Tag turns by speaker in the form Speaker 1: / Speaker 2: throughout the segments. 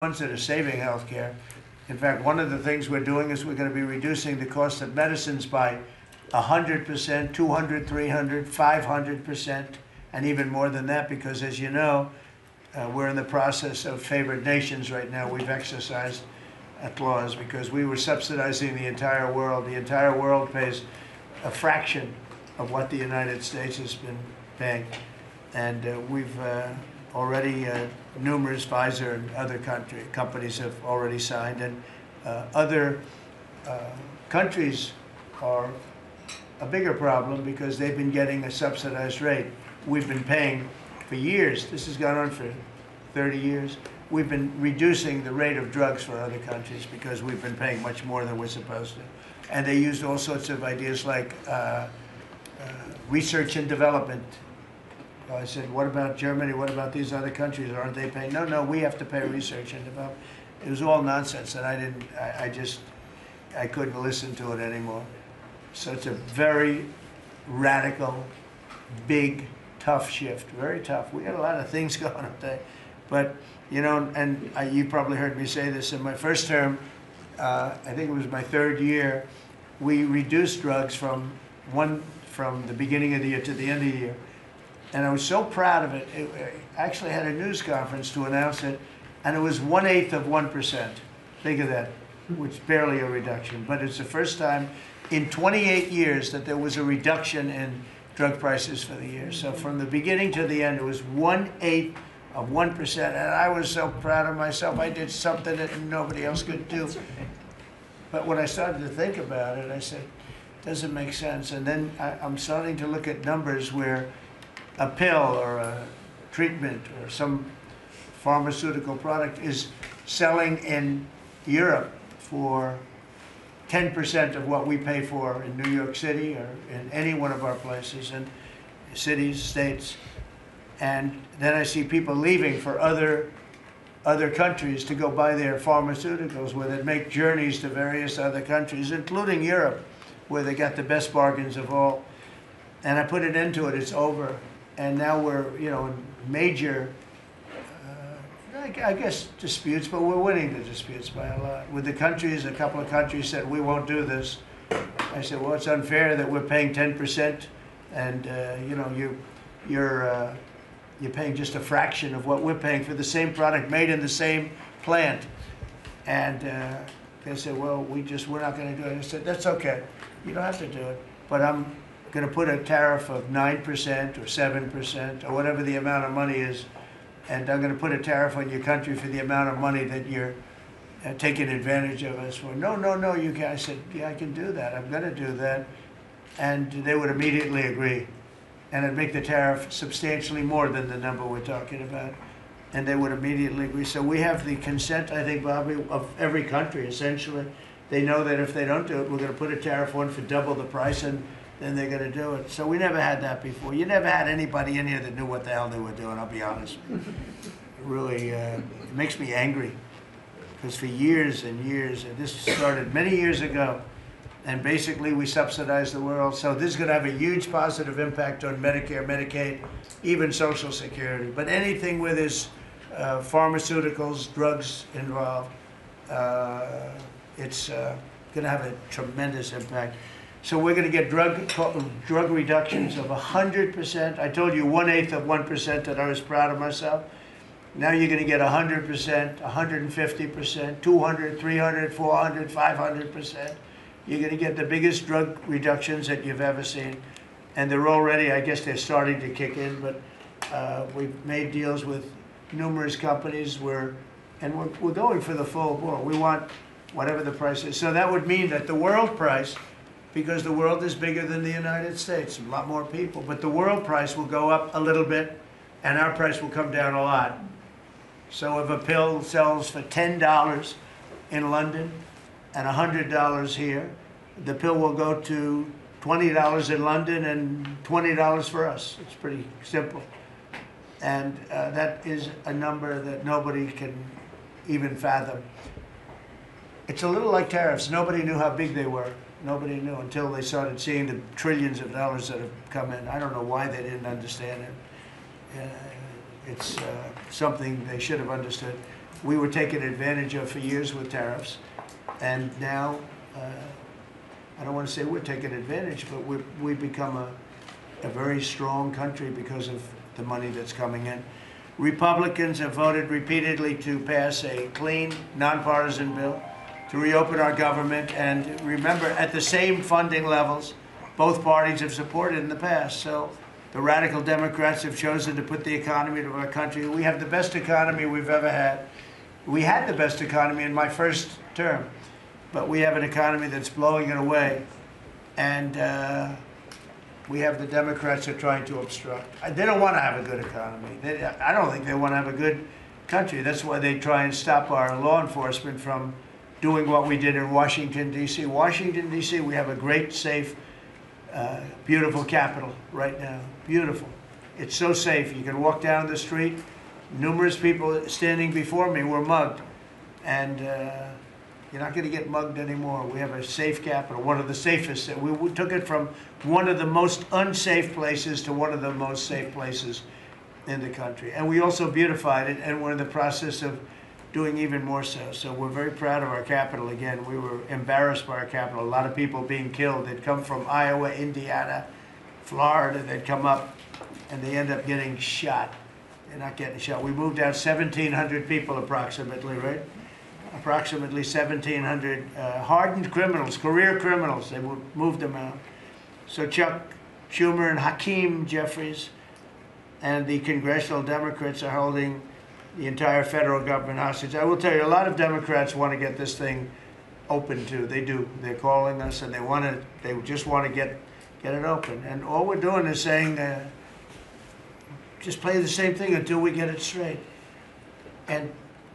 Speaker 1: ones that are saving healthcare. In fact, one of the things we're doing is we're going to be reducing the cost of medicines by 100%, 200, 300, 500%, and even more than that, because as you know, we're in the process of favored nations right now. We've exercised a clause because we were subsidizing the entire world. The entire world pays a fraction of what the United States has been paying. And we've already, numerous Pfizer and other companies have already signed, and other countries are a bigger problem because they've been getting a subsidized rate. We've been paying for years. This has gone on for 30 years. We've been reducing the rate of drugs for other countries because we've been paying much more than we're supposed to. And they used all sorts of ideas like research and development. I said, what about Germany? What about these other countries? Aren't they paying? No, no, we have to pay research and development. It was all nonsense, and I couldn't listen to it anymore. So it's a very radical, big, tough shift. Very tough. We got a lot of things going on there. But, you know, and you probably heard me say this in my first term, I think it was my third year, we reduced drugs from the beginning of the year to the end of the year. And I was so proud of it. I actually had a news conference to announce it, and it was 1/8 of 1%. Think of that, which is barely a reduction. But it's the first time in 28 years that there was a reduction in drug prices for the year. So from the beginning to the end, it was 1/8 of 1%. And I was so proud of myself. I did something that nobody else could do. But when I started to think about it, I said, doesn't make sense. And then I'm starting to look at numbers where a pill or a treatment or some pharmaceutical product is selling in Europe for 10% of what we pay for in New York City or in any one of our places, and cities, states. And then I see people leaving for other countries to go buy their pharmaceuticals, where they make journeys to various other countries, including Europe, where they got the best bargains of all. And I put an end to it. It's over. And now we're, you know, in major, I guess, disputes, but we're winning the disputes by a lot. With the countries, a couple of countries said, we won't do this. I said, well, it's unfair that we're paying 10%, and, you know, you're paying just a fraction of what we're paying for the same product made in the same plant. And they said, well, we're not going to do it. I said, that's okay. You don't have to do it. But I'm going to put a tariff of 9% or 7% or whatever the amount of money is, and I'm going to put a tariff on your country for the amount of money that you're taking advantage of us for. No, no, no, you can't. I said, yeah, I can do that. I'm going to do that. And they would immediately agree. And it'd make the tariff substantially more than the number we're talking about. And they would immediately agree. So we have the consent, I think, Bobby, of every country, essentially. They know that if they don't do it, we're going to put a tariff on for double the price, and then they're going to do it. So we never had that before. You never had anybody in here that knew what the hell they were doing, I'll be honest. It really it makes me angry. Because for years and years, and this started many years ago, and basically we subsidized the world. So this is going to have a huge positive impact on Medicare, Medicaid, even Social Security. But anything where there's pharmaceuticals, drugs involved, it's going to have a tremendous impact. So we're going to get drug reductions of 100%. I told you 1/8 of 1% that I was proud of myself. Now you're going to get 100%, 150%, 200, 300, 400, 500%. You're going to get the biggest drug reductions that you've ever seen. And they're already, I guess they're starting to kick in, but we've made deals with numerous companies and we're going for the full board. We want whatever the price is. So that would mean that the world price, because the world is bigger than the United States, a lot more people, but the world price will go up a little bit and our price will come down a lot. So if a pill sells for $10 in London and $100 here, the pill will go to $20 in London and $20 for us. It's pretty simple. And that is a number that nobody can even fathom. It's a little like tariffs. Nobody knew how big they were. Nobody knew until they started seeing the trillions of dollars that have come in. I don't know why they didn't understand it. It's something they should have understood. we were taken advantage of for years with tariffs. And now, I don't want to say we're taking advantage, but we've become a very strong country because of the money that's coming in. Republicans have voted repeatedly to pass a clean, nonpartisan bill to reopen our government. And remember, at the same funding levels, both parties have supported in the past. So the radical Democrats have chosen to put the economy of our country. We have the best economy we've ever had. We had the best economy in my first term, but we have an economy that's blowing it away. And we have the Democrats are trying to obstruct. They don't want to have a good economy. I don't think they want to have a good country. That's why they try and stop our law enforcement from doing what we did in Washington, D.C. Washington, D.C., we have a great, safe, beautiful capital right now. Beautiful. It's so safe. You can walk down the street. Numerous people standing before me were mugged. And you're not going to get mugged anymore. We have a safe capital, one of the safest. We took it from one of the most unsafe places to one of the most safe places in the country. And we also beautified it, and we're in the process of doing even more so. So we're very proud of our capital. Again, we were embarrassed by our capital. A lot of people being killed. They'd come from Iowa, Indiana, Florida. They'd come up, and they end up getting shot. They're not getting shot. We moved out 1,700 people approximately, right? Approximately 1,700 hardened criminals, career criminals. They moved them out. So Chuck Schumer and Hakeem Jeffries and the congressional Democrats are holding the entire federal government hostage. I will tell you, a lot of Democrats want to get this thing open too. They do. They're calling us, and they just want to get it open. And all we're doing is saying, just play the same thing until we get it straight. And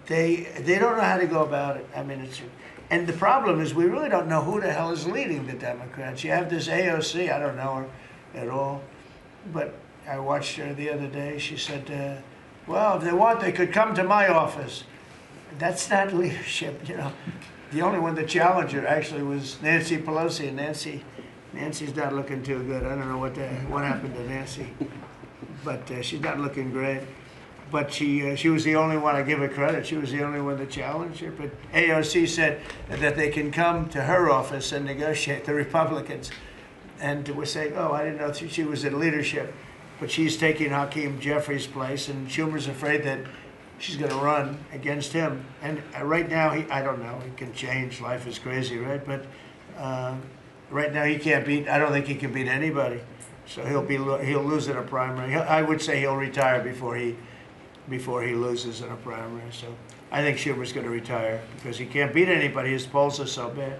Speaker 1: they don't know how to go about it. I mean, and the problem is we really don't know who the hell is leading the Democrats. You have this AOC. I don't know her at all, but I watched her the other day. She said, well, if they want, they could come to my office. That's not leadership, you know. The only one that challenged her actually was Nancy Pelosi, and Nancy's not looking too good. I don't know what happened to Nancy, but she's not looking great. But she was the only one, I give her credit, she was the only one that challenged her. But AOC said that they can come to her office and negotiate, the Republicans. And we're saying, oh, I didn't know she was in leadership. But she's taking Hakeem Jeffries' place, and Schumer's afraid that she's going to run against him. And right now, I don't know, he can change, life is crazy, right? But right now he can't beat, I don't think he can beat anybody. So he'll lose in a primary. I would say he'll retire before he loses in a primary. So I think Schumer's going to retire because he can't beat anybody. His polls are so bad.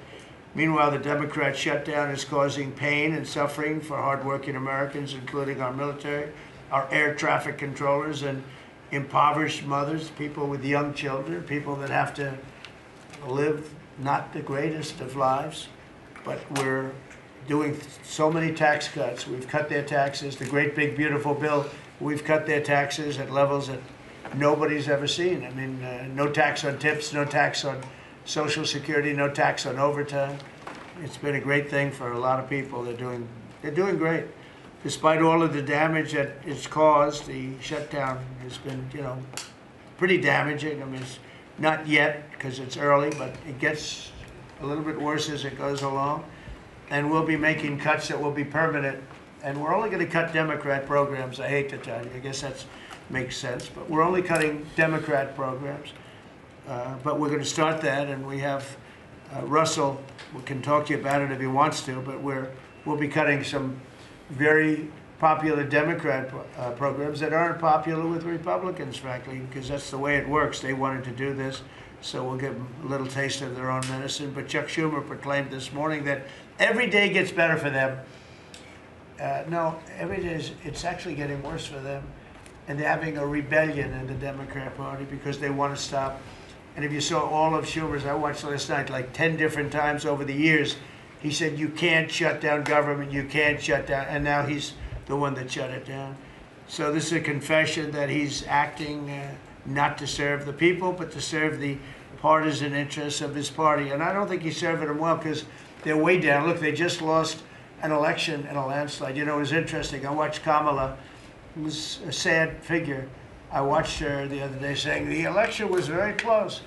Speaker 1: Meanwhile, the Democrat shutdown is causing pain and suffering for hardworking Americans, including our military, our air traffic controllers, and impoverished mothers, people with young children, people that have to live not the greatest of lives. But we're doing so many tax cuts. We've cut their taxes. The great big beautiful bill, we've cut their taxes at levels that nobody's ever seen. I mean, no tax on tips, no tax on Social Security, no tax on overtime. It's been a great thing for a lot of people. They're doing great. Despite all of the damage that it's caused, the shutdown has been, you know, pretty damaging. I mean, it's not yet because it's early, but it gets a little bit worse as it goes along. And we'll be making cuts that will be permanent. And we're only going to cut Democrat programs. I hate to tell you. I guess that makes sense. But we're only cutting Democrat programs. But we're going to start that, and we have Russell. We can talk to you about it if he wants to, but we'll be cutting some very popular Democrat programs that aren't popular with Republicans, frankly, because that's the way it works. They wanted to do this, so we'll give them a little taste of their own medicine. But Chuck Schumer proclaimed this morning that every day gets better for them. No, every day it's actually getting worse for them. And they're having a rebellion in the Democrat Party because they want to stop. And if you saw all of Schumer's, I watched last night like 10 different times over the years, he said, you can't shut down government, you can't shut down, and now he's the one that shut it down. So this is a confession that he's acting not to serve the people, but to serve the partisan interests of his party. And I don't think he's serving them well because they're way down. Look, they just lost an election in a landslide. You know, it was interesting. I watched Kamala, who's a sad figure. I watched her the other day saying the election was very close.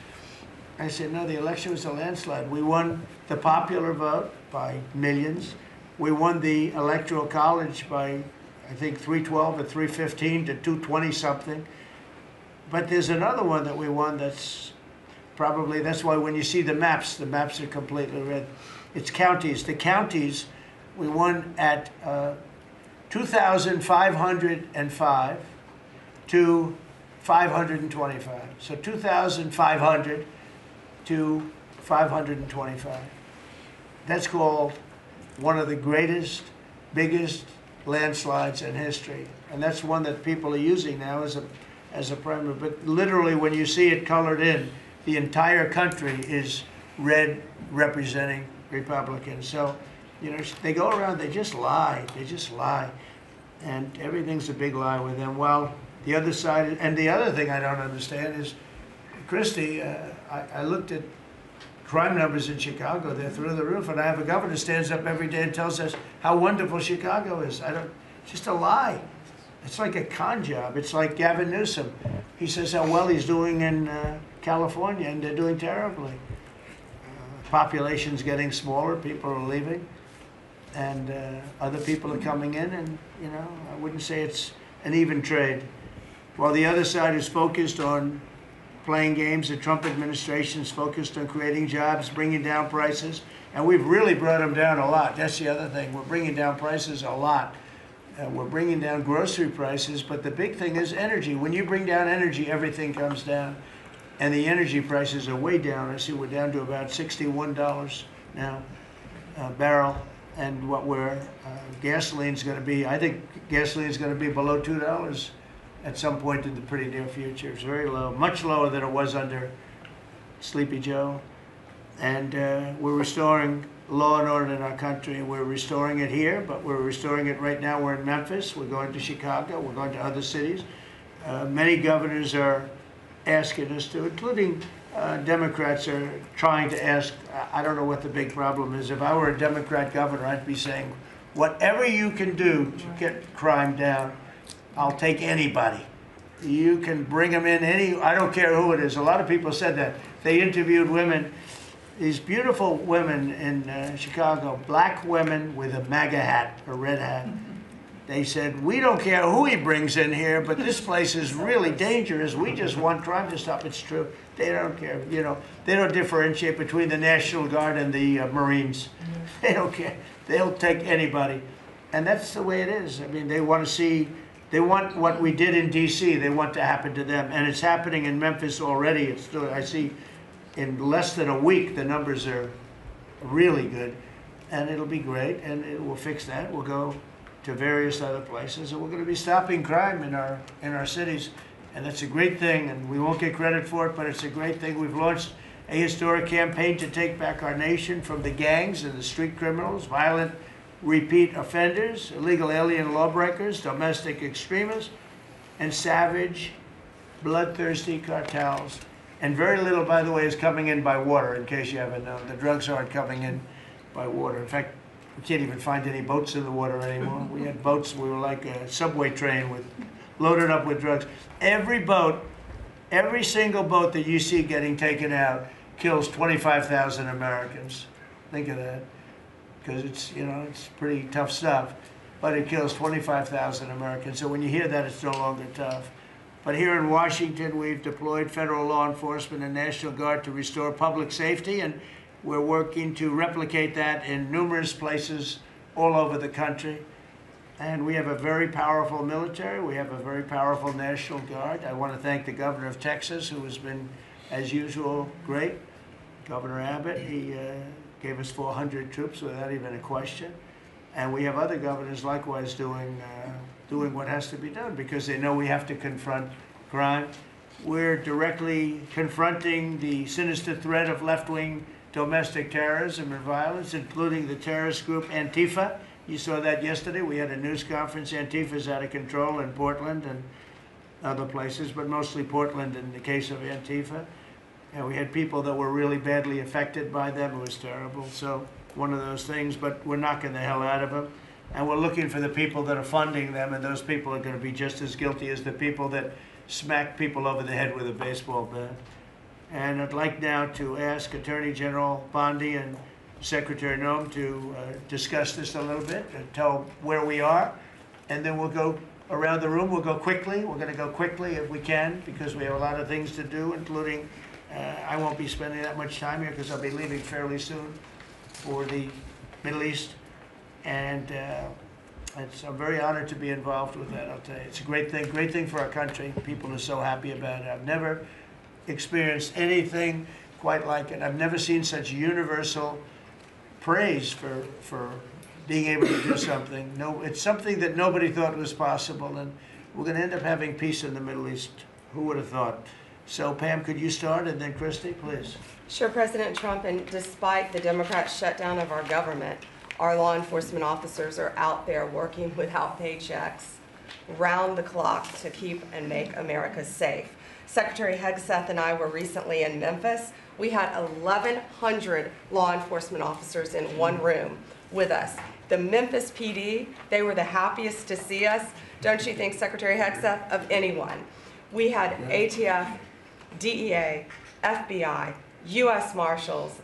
Speaker 1: I said, no, the election was a landslide. We won the popular vote by millions. We won the electoral college by, I think, 312 or 315 to 220 something. But there's another one that we won that's probably, that's why when you see the maps are completely red. It's counties. The counties, we won at 2,505 to 525. So 2,500 to 525. That's called one of the greatest, biggest landslides in history. And that's one that people are using now as a primary. But literally, when you see it colored in, the entire country is red, representing Republicans. So, you know, they go around, they just lie. They just lie. And everything's a big lie with them. Well, the other side, and the other thing I don't understand is, Christie, I looked at crime numbers in Chicago. They're through the roof. And I have a governor who stands up every day and tells us how wonderful Chicago is. It's just a lie. It's like a con job. It's like Gavin Newsom. He says how well he's doing in California, and they're doing terribly. Population's getting smaller. People are leaving. And other people are coming in. And, you know, I wouldn't say it's an even trade. While the other side is focused on playing games, the Trump administration is focused on creating jobs, bringing down prices, and we've really brought them down a lot. That's the other thing. We're bringing down prices a lot. We're bringing down grocery prices, but the big thing is energy. When you bring down energy, everything comes down, and the energy prices are way down. I see we're down to about $61 now a barrel, and what gasoline's going to be, I think gasoline's going to be below $2 at some point in the pretty near future. It's very low, much lower than it was under Sleepy Joe. And we're restoring law and order in our country. We're restoring it here, but we're restoring it right now. We're in Memphis. We're going to Chicago. We're going to other cities. Many governors are asking us to, including Democrats are trying to ask. I don't know what the big problem is. If I were a Democrat governor, I'd be saying, whatever you can do to get crime down, I'll take anybody. You can bring them in I don't care who it is. A lot of people said that. They interviewed women, these beautiful women in Chicago, black women with a MAGA hat, a red hat. They said, we don't care who he brings in here, but this place is really dangerous. We just want crime to stop. It's true. They don't care. You know, they don't differentiate between the National Guard and the Marines. They don't care. They'll take anybody. And that's the way it is. I mean, they want to see, they want what we did in D.C., they want to happen to them. And it's happening in Memphis already. It's still, I see in less than a week, the numbers are really good. And it'll be great, and we'll fix that. We'll go to various other places, and we're going to be stopping crime in our cities. And that's a great thing, and we won't get credit for it, but it's a great thing. We've launched a historic campaign to take back our nation from the gangs and the street criminals, violent repeat offenders, illegal alien lawbreakers, domestic extremists, and savage, bloodthirsty cartels. And very little, by the way, is coming in by water, in case you haven't known. The drugs aren't coming in by water. In fact, we can't even find any boats in the water anymore. We had boats, we were like a subway train loaded up with drugs. Every boat, every single boat that you see getting taken out kills 25,000 Americans. Think of that. Because it's, you know, it's pretty tough stuff, but it kills 25,000 Americans. So when you hear that, it's no longer tough. But here in Washington, we've deployed federal law enforcement and National Guard to restore public safety, and we're working to replicate that in numerous places all over the country. And we have a very powerful military. We have a very powerful National Guard. I want to thank the governor of Texas, who has been, as usual, great. Governor Abbott, he gave us 400 troops without even a question. And we have other governors likewise doing what has to be done, because they know we have to confront crime. We're directly confronting the sinister threat of left-wing domestic terrorism and violence, including the terrorist group Antifa. You saw that yesterday. We had a news conference. Antifa's out of control in Portland and other places, but mostly Portland in the case of Antifa. And we had people that were really badly affected by them. It was terrible. So one of those things, but we're knocking the hell out of them. And we're looking for the people that are funding them, and those people are going to be just as guilty as the people that smack people over the head with a baseball bat. And I'd like now to ask Attorney General Bondi and Secretary Noem to discuss this a little bit and tell where we are. And then we'll go around the room. We'll go quickly. We're going to go quickly if we can because we have a lot of things to do, including I won't be spending that much time here because I'll be leaving fairly soon for the Middle East. And I'm very honored to be involved with that, I'll tell you. It's a great thing for our country. People are so happy about it. I've never experienced anything quite like it. I've never seen such universal praise for being able to do something. No, it's something that nobody thought was possible, and we're going to end up having peace in the Middle East. Who would have thought? So, Pam, could you start, and then Christy, please.
Speaker 2: Sure, President Trump, and despite the Democrat shutdown of our government, our law enforcement officers are out there working without paychecks, round the clock to keep and make America safe. Secretary Hegseth and I were recently in Memphis. We had 1,100 law enforcement officers in one room with us. The Memphis PD, they were the happiest to see us, don't you think, Secretary Hegseth, of anyone. We had ATF, DEA, FBI, U.S. Marshals.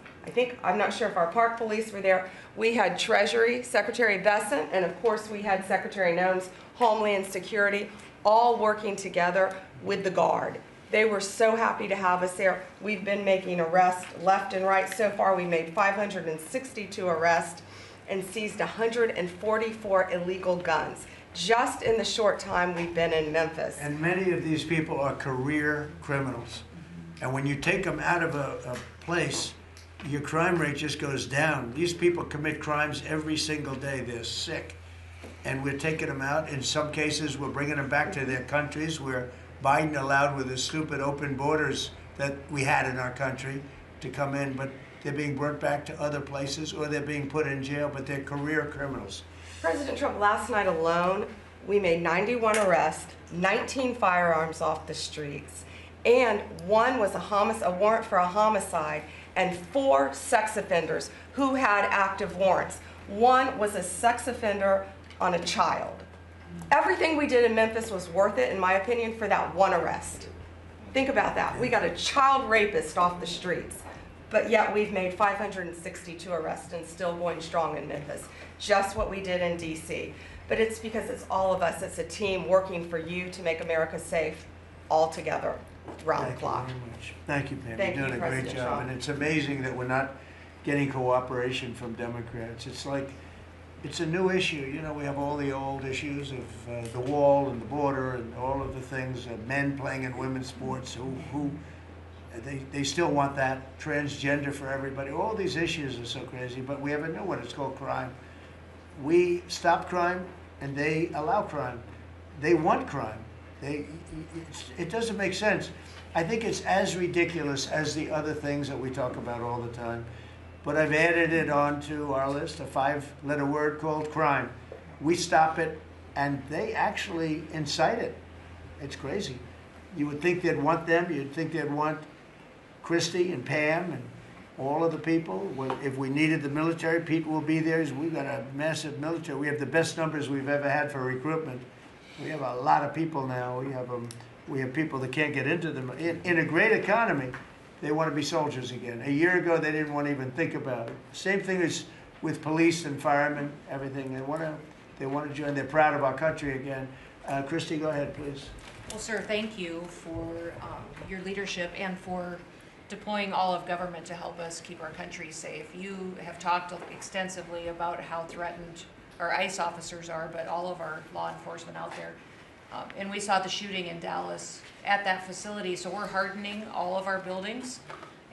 Speaker 2: I'm not sure if our park police were there. We had Treasury, Secretary Bessent, and of course we had Secretary Noem's Homeland Security, all working together with the Guard. They were so happy to have us there. We've been making arrests left and right. So far, we made 562 arrests and seized 144 illegal guns, just in the short time we've been in Memphis.
Speaker 1: And many of these people are career criminals. And when you take them out of a place, your crime rate just goes down. These people commit crimes every single day. They're sick. And we're taking them out. In some cases, we're bringing them back to their countries where Biden allowed with the stupid open borders that we had in our country to come in. But they're being brought back to other places or they're being put in jail, but they're career criminals.
Speaker 2: President Trump, last night alone, we made 91 arrests, 19 firearms off the streets, and one was a warrant for a homicide, and 4 sex offenders who had active warrants. One was a sex offender on a child. Everything we did in Memphis was worth it, in my opinion, for that one arrest. Think about that. We got a child rapist off the streets, but yet we've made 562 arrests and still going strong in Memphis. Just what we did in D.C. But it's because it's all of us. It's a team working for you to make America safe all together, round the clock.
Speaker 1: Thank you very much. Thank you, Pam.
Speaker 2: Thank
Speaker 1: You're doing
Speaker 2: you,
Speaker 1: a great
Speaker 2: President
Speaker 1: job.
Speaker 2: Trump.
Speaker 1: And it's amazing that we're not getting cooperation from Democrats. It's like, it's a new issue. You know, we have all the old issues of the wall and the border and all of the things, men playing in women's sports they still want that, transgender for everybody. All these issues are so crazy, but we have a new one. It's called crime. We stop crime and they allow crime. They want crime. It doesn't make sense. I think it's as ridiculous as the other things that we talk about all the time. But I've added it onto our list, a 5-letter word called crime. We stop it, and they actually incite it. It's crazy. You would think they'd want them. You'd think they'd want Christy and Pam and all of the people. If we needed the military, Pete will be there. We've got a massive military. We have the best numbers we've ever had for recruitment. We have a lot of people now. We have people that can't get into them. In a great economy, they want to be soldiers again. A year ago, they didn't want to even think about it. Same thing as with police and firemen, everything. They want to join. They're proud of our country again. Christy, go ahead, please.
Speaker 3: Well, sir, thank you for your leadership and for deploying all of government to help us keep our country safe. You have talked extensively about how threatened our ICE officers are, but all of our law enforcement out there. And we saw the shooting in Dallas at that facility, so we're hardening all of our buildings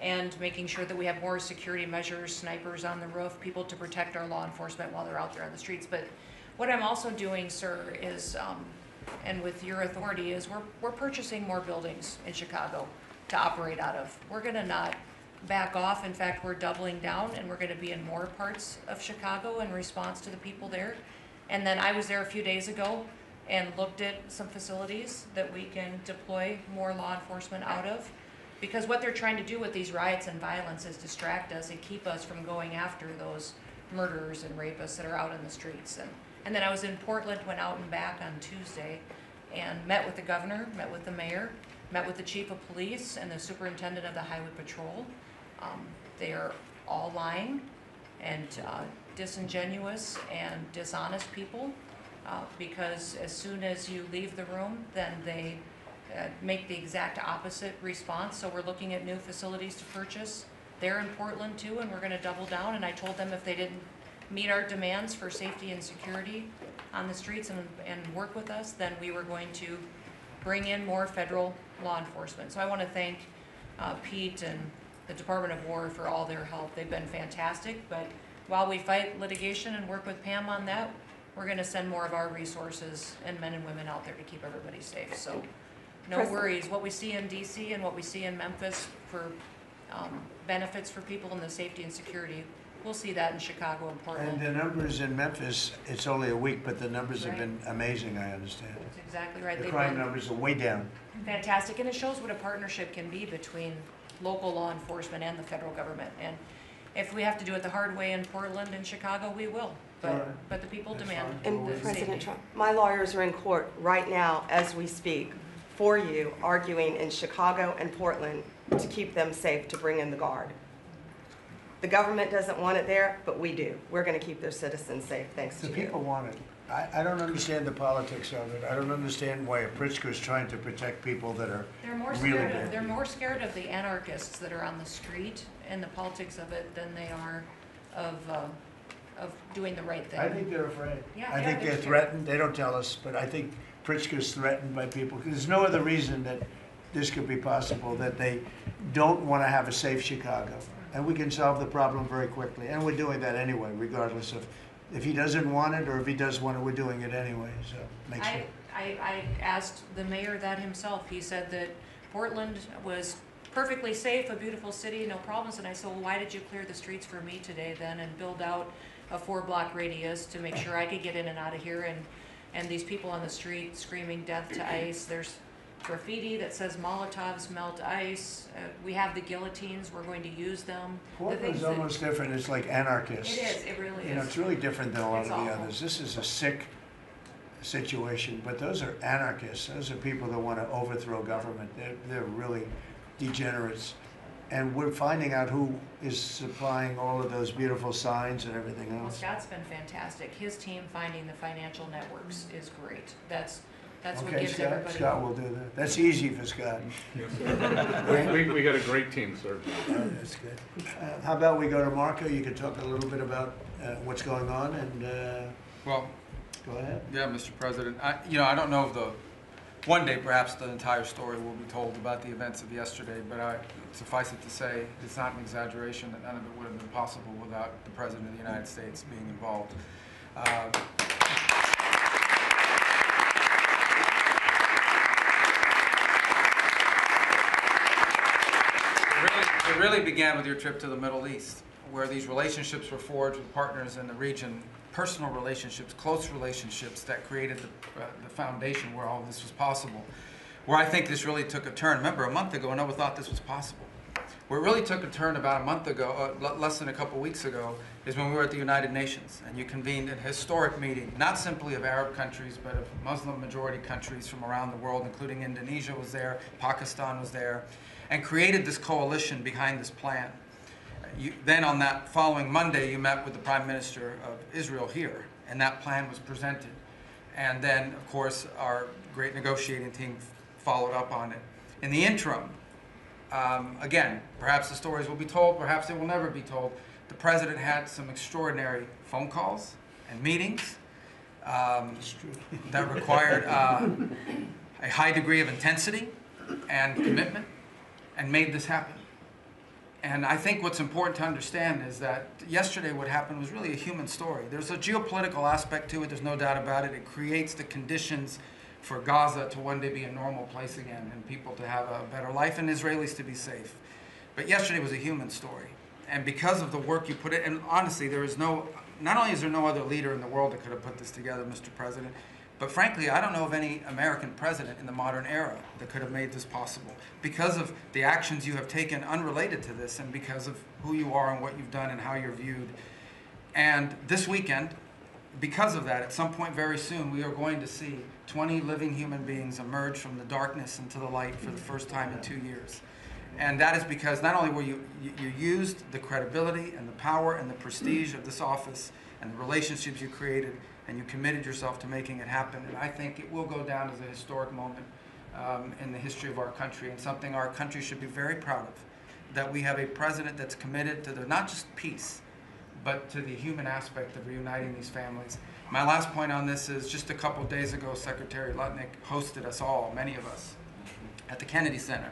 Speaker 3: and making sure that we have more security measures, snipers on the roof, people to protect our law enforcement while they're out there on the streets. But what I'm also doing, sir, is, and with your authority, is we're purchasing more buildings in Chicago to operate out of. We're gonna not back off. In fact, we're doubling down, and we're gonna be in more parts of Chicago in response to the people there. And then I was there a few days ago and looked at some facilities that we can deploy more law enforcement out of. Because what they're trying to do with these riots and violence is distract us and keep us from going after those murderers and rapists that are out in the streets. And then I was in Portland, went out and back on Tuesday, and met with the governor, met with the mayor, met with the chief of police and the superintendent of the highway patrol. They are all lying and disingenuous and dishonest people, because as soon as you leave the room, then they make the exact opposite response. So we're looking at new facilities to purchase. They're in Portland too, and we're gonna double down, and I told them if they didn't meet our demands for safety and security on the streets and work with us, then we were going to bring in more federal law enforcement. So I wanna thank Pete and the Department of War for all their help. They've been fantastic, but while we fight litigation and work with Pam on that, we're gonna send more of our resources and men and women out there to keep everybody safe. So no
Speaker 2: President-
Speaker 3: worries. What we see in DC and what we see in Memphis for benefits for people in the safety and security, we'll see that in Chicago and
Speaker 1: And
Speaker 3: Portland.
Speaker 1: the numbers in Memphis, it's only a week, but the numbers have
Speaker 3: Right.
Speaker 1: been amazing, I understand.
Speaker 3: That's exactly right.
Speaker 1: The
Speaker 3: They've
Speaker 1: crime
Speaker 3: been
Speaker 1: numbers are way down.
Speaker 3: fantastic, and it shows what a partnership can be between local law enforcement and the federal government. And if we have to do it the hard way in Portland and Chicago, we will.
Speaker 1: All right.
Speaker 3: But the people
Speaker 1: That's
Speaker 3: demand
Speaker 1: fine.
Speaker 2: And
Speaker 3: the
Speaker 2: President
Speaker 3: safety.
Speaker 2: Trump, my lawyers are in court right now as we speak for you, arguing in Chicago and Portland to keep them safe, to bring in the guard. The government doesn't want it there, but we do. We're going to keep their citizens safe, thanks to
Speaker 1: The
Speaker 2: you.
Speaker 1: people want it. I don't understand the politics of it. I don't understand why Pritzker is trying to protect people that are
Speaker 3: They're more
Speaker 1: really
Speaker 3: scared
Speaker 1: bad.
Speaker 3: of, they're more scared of the anarchists that are on the street and the politics of it than they are of doing the right thing.
Speaker 1: I think they're afraid.
Speaker 3: Yeah,
Speaker 1: I
Speaker 3: they
Speaker 1: think
Speaker 3: are.
Speaker 1: they're
Speaker 3: They're
Speaker 1: threatened. They don't tell us, but I think Pritzker's threatened by people. 'Cause there's no other reason that this could be possible, that they don't want to have a safe Chicago. And we can solve the problem very quickly. And we're doing that anyway, regardless of if he doesn't want it or if he does want it, we're doing it anyway. So make sure.
Speaker 3: I asked the mayor that himself. He said that Portland was perfectly safe, a beautiful city, no problems. And I said, well, why did you clear the streets for me today then and build out a 4-block radius to make sure I could get in and out of here? And these people on the street screaming death to ICE. There's graffiti that says Molotovs melt ice. We have the guillotines. We're going to use them. The
Speaker 1: Portland's
Speaker 3: things that-
Speaker 1: almost different. It's like anarchists.
Speaker 3: It is. It really
Speaker 1: You know,
Speaker 3: is.
Speaker 1: it's really different than a lot
Speaker 3: It's
Speaker 1: of the
Speaker 3: awful.
Speaker 1: others. This is a sick situation, but those are anarchists. Those are people that want to overthrow government. They're really degenerates. And we're finding out who is supplying all of those beautiful signs and everything
Speaker 3: Well,
Speaker 1: else.
Speaker 3: Scott's been fantastic. His team finding the financial networks is great. That's what
Speaker 1: Okay,
Speaker 3: gives
Speaker 1: Scott,
Speaker 3: everybody.
Speaker 1: Scott will do that. That's easy for Scott.
Speaker 4: We got a great team, sir.
Speaker 1: That's good. How about we go to Marco? You can talk a little bit about what's going on and
Speaker 5: Well,
Speaker 1: go ahead.
Speaker 5: yeah, Mr. President, I don't know if one day perhaps the entire story will be told about the events of yesterday, but suffice it to say, it's not an exaggeration that none of it would have been possible without the President of the United States being involved. It really began with your trip to the Middle East, where these relationships were forged with partners in the region, personal relationships, close relationships that created the foundation where all this was possible. Where I think this really took a turn. Remember, a month ago, no one thought this was possible. Where it really took a turn about a month ago, less than a couple weeks ago, is when we were at the United Nations and you convened a historic meeting, not simply of Arab countries, but of Muslim-majority countries from around the world, including Indonesia was there, Pakistan was there, and created this coalition behind this plan. Then on that following Monday, you met with the Prime Minister of Israel here, and that plan was presented. And then, of course, our great negotiating team followed up on it. In the interim, again, perhaps the stories will be told, perhaps they will never be told. The President had some extraordinary phone calls and meetings that required a high degree of intensity and commitment, and made this happen. And I think what's important to understand is that yesterday what happened was really a human story. There's a geopolitical aspect to it, there's no doubt about it. It creates the conditions for Gaza to one day be a normal place again and people to have a better life and Israelis to be safe. But yesterday was a human story. And because of the work you put in, and honestly, not only is there no other leader in the world that could have put this together, Mr. President, but frankly, I don't know of any American president in the modern era that could have made this possible. Because of the actions you have taken unrelated to this and because of who you are and what you've done and how you're viewed. And this weekend, because of that, at some point very soon, we are going to see 20 living human beings emerge from the darkness into the light for the first time in 2 years. And that is because not only were you used the credibility and the power and the prestige of this office and the relationships you created, and you committed yourself to making it happen. And I think it will go down as a historic moment in the history of our country, and something our country should be very proud of, that we have a president that's committed to not just peace, but to the human aspect of reuniting these families. My last point on this is just a couple days ago, Secretary Lutnick hosted us all, many of us, at the Kennedy Center.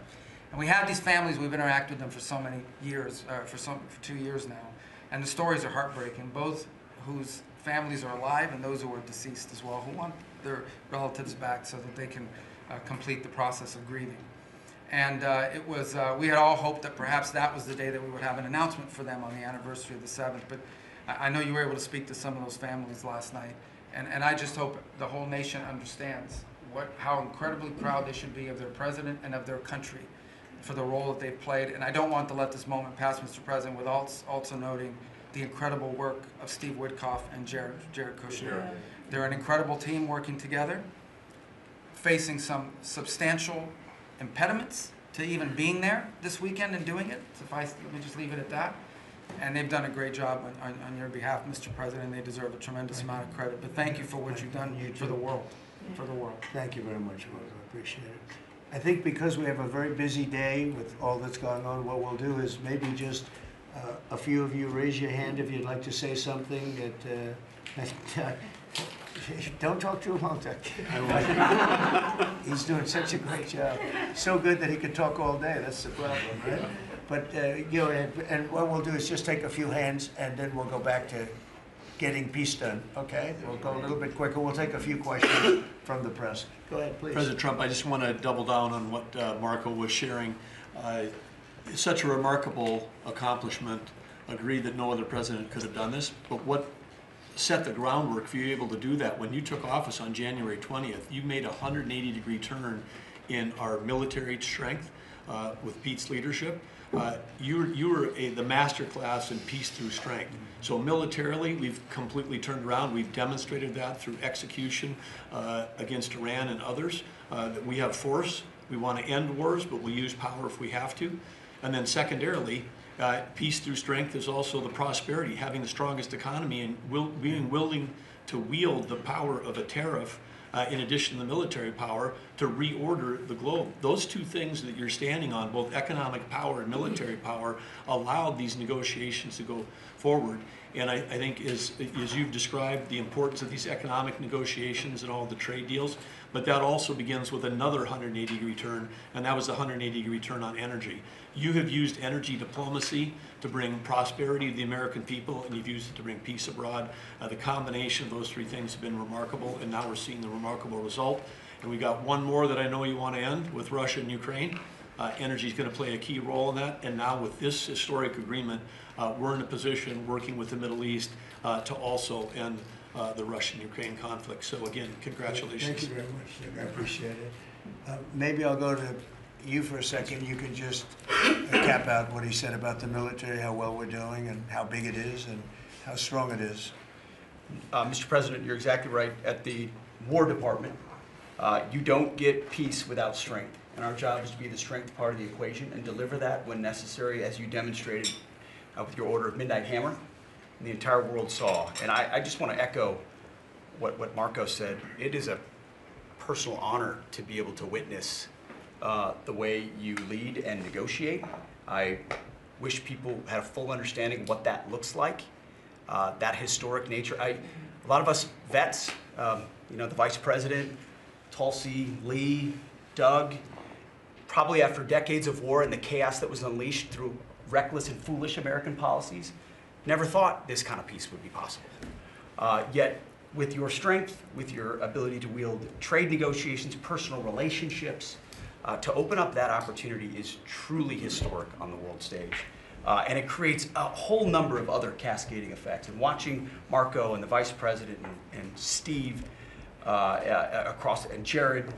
Speaker 5: And we have these families, we've interacted with them for so many years, for 2 years now. And the stories are heartbreaking, both whose families are alive and those who are deceased as well, who want their relatives back so that they can complete the process of grieving. And we had all hoped that perhaps that was the day that we would have an announcement for them on the anniversary of the 7th. But I know you were able to speak to some of those families last night. And I just hope the whole nation understands how incredibly proud they should be of their president and of their country for the role that they've played. And I don't want to let this moment pass, Mr. President, without also noting the incredible work of Steve Witkoff and Jared Kushner. Yeah. They're an incredible team working together, facing some substantial impediments to even being there this weekend and doing it. Let me just leave it at that. And they've done a great job on your behalf, Mr. President. They deserve a tremendous amount of credit. But thank you for what you've done for the world. For the world.
Speaker 1: Thank you very much, Rose. I appreciate it. I think because we have a very busy day with all that's going on, what we'll do is maybe just a few of you raise your hand if you'd like to say something don't talk too long, Doug. He's doing such a great job. So good that he could talk all day. That's the problem, right? But, and what we'll do is just take a few hands, and then we'll go back to getting peace done, okay? We'll go a little bit quicker. We'll take a few questions from the press. Go ahead, please.
Speaker 6: President Trump, I just want to double down on what Marco was sharing. It's such a remarkable accomplishment. Agree that no other president could have done this, but what set the groundwork for you able to do that? When you took office on January 20th, you made a 180-degree turn in our military strength with Pete's leadership. You were the master class in peace through strength. So militarily, we've completely turned around. We've demonstrated that through execution against Iran and others, that we have force. We want to end wars, but we'll use power if we have to. And then secondarily, peace through strength is also the prosperity, having the strongest economy and being willing to wield the power of a tariff in addition to the military power to reorder the globe. Those two things that you're standing on, both economic power and military power, allowed these negotiations to go forward. And I think as you've described the importance of these economic negotiations and all the trade deals, but that also begins with another 180-degree turn, and that was the 180-degree turn on energy. You have used energy diplomacy to bring prosperity to the American people, and you've used it to bring peace abroad. The combination of those three things have been remarkable, and now we're seeing the remarkable result. And we got one more that I know you want to end with Russia and Ukraine. Energy is going to play a key role in that, and now with this historic agreement, we're in a position working with the Middle East to also end the Russian-Ukraine conflict. So again, congratulations.
Speaker 1: Thank you very much, Nick. I appreciate it. Maybe I'll go to you for a second. You can just cap out what he said about the military, how well we're doing, and how big it is, and how strong it is.
Speaker 7: Mr. President, you're exactly right. At the War Department, you don't get peace without strength. And our job is to be the strength part of the equation and deliver that when necessary, as you demonstrated with your Order of Midnight Hammer, and the entire world saw. And I just want to echo what Marco said. It is a personal honor to be able to witness the way you lead and negotiate. I wish people had a full understanding of what that looks like, that historic nature. A lot of us vets, the Vice President, Tulsi, Lee, Doug, probably after decades of war and the chaos that was unleashed through reckless and foolish American policies, never thought this kind of peace would be possible. Yet, with your strength, with your ability to wield trade negotiations, personal relationships, to open up that opportunity is truly historic on the world stage. And it creates a whole number of other cascading effects. And watching Marco and the Vice President and Steve and Jared,